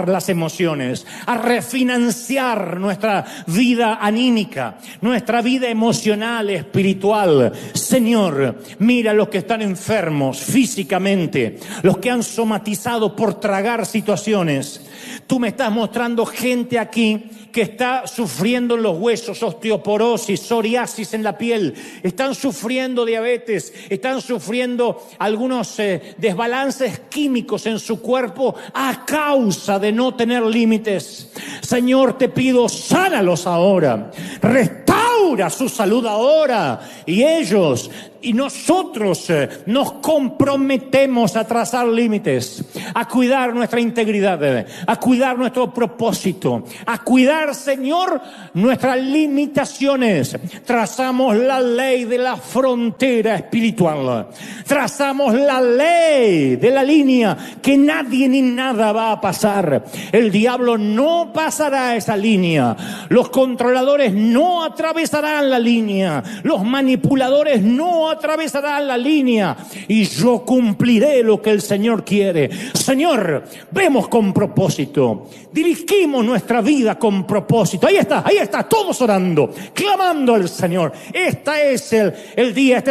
las emociones, a refinanciar nuestra vida anímica, nuestra vida emocional, espiritual. Señor, mira a los que están enfermos físicamente, los que han somatizado por tragar situaciones. Tú me estás mostrando gente aquí que está sufriendo en los huesos, osteoporosis, psoriasis en la piel, están sufriendo diabetes, están sufriendo algunos desbalances químicos en su cuerpo a causa de no tener límites. Señor, te pido, sánalos ahora, restaura su salud ahora, y ellos y nosotros nos comprometemos a trazar límites, a cuidar nuestra integridad, a cuidar nuestro propósito, a cuidar, Señor, nuestras limitaciones. Trazamos la ley de la frontera espiritual. Trazamos la ley de la línea que nadie ni nada va a pasar. El diablo no pasará esa línea. Los controladores no atravesarán la línea. Los manipuladores no atravesarán la línea. Y yo cumpliré lo que el Señor quiere. Señor, vemos con propósito. Dirigimos nuestra vida con propósito. Ahí está, todos orando, clamando al Señor. Este es el día,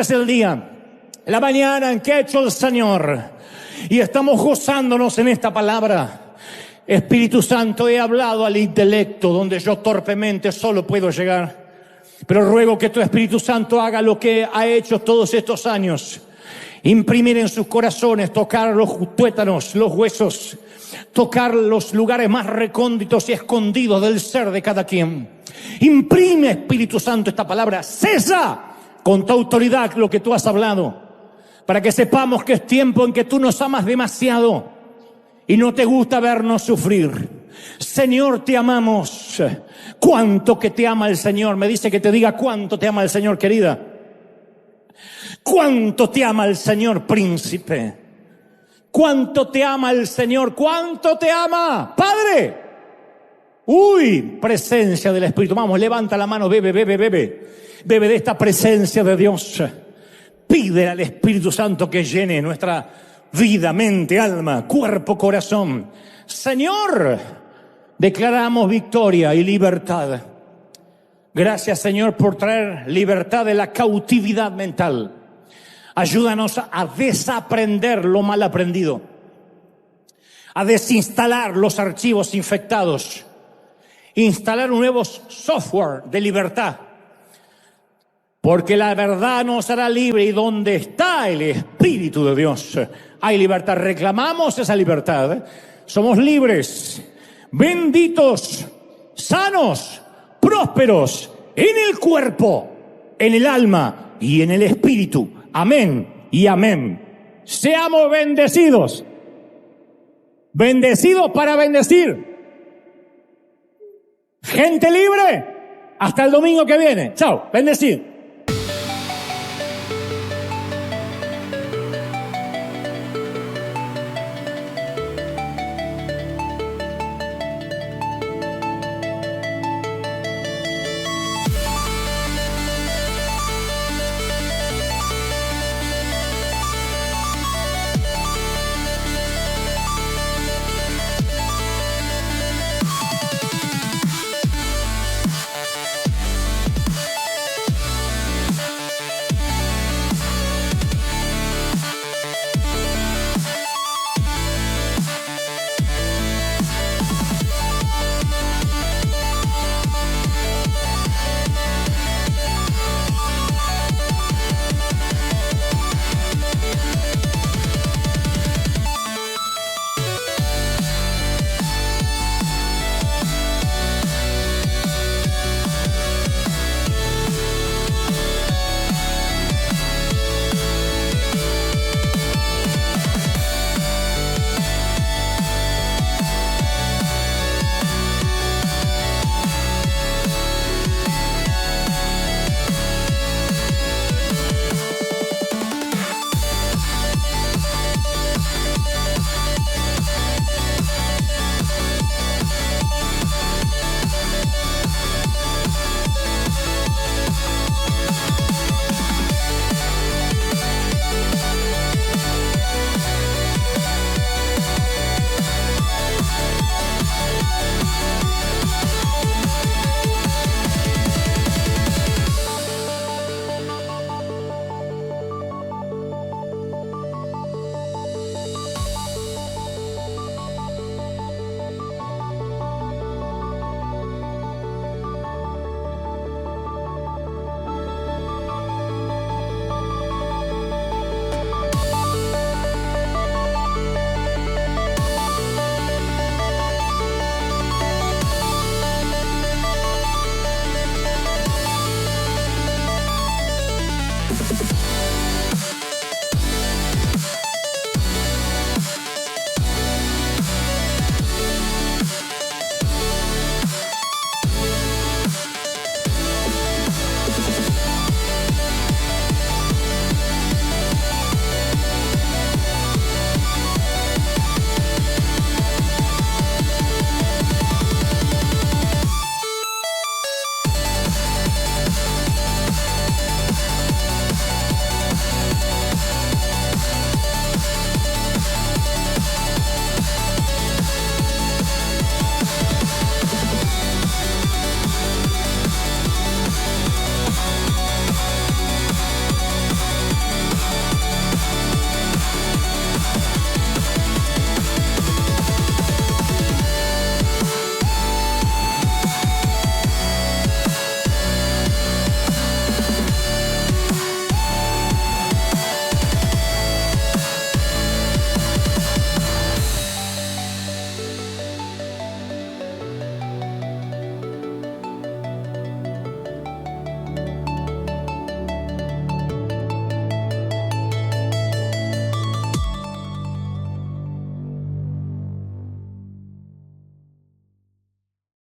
la mañana en que ha hecho el Señor. Y estamos gozándonos en esta palabra. Espíritu Santo, he hablado al intelecto donde yo torpemente solo puedo llegar. Pero ruego que tu Espíritu Santo haga lo que ha hecho todos estos años. Imprimir en sus corazones, tocar los tuétanos, los huesos, tocar los lugares más recónditos y escondidos del ser de cada quien. Imprime, Espíritu Santo, esta palabra. Cesa con tu autoridad lo que tú has hablado, para que sepamos que es tiempo en que tú nos amas demasiado y no te gusta vernos sufrir. Señor, te amamos. ¿Cuánto que te ama el Señor? Me dice que te diga cuánto te ama el Señor, querida. ¿Cuánto te ama el Señor, príncipe? ¿Cuánto te ama el Señor? ¿Cuánto te ama, Padre? Presencia del Espíritu. Vamos, levanta la mano, bebe. Bebe de esta presencia de Dios. Pide al Espíritu Santo que llene nuestra vida, mente, alma, cuerpo, corazón. Señor, declaramos victoria y libertad. Gracias, Señor, por traer libertad de la cautividad mental. Ayúdanos a desaprender lo mal aprendido, a desinstalar los archivos infectados, instalar un nuevo software de libertad, porque la verdad nos hará libre, y donde está el Espíritu de Dios hay libertad. Reclamamos esa libertad. Somos libres, benditos, sanos, prósperos en el cuerpo, en el alma y en el espíritu. Amén y amén. Seamos bendecidos. Bendecidos para bendecir. Gente libre. Hasta el domingo que viene. Chao. Bendecid.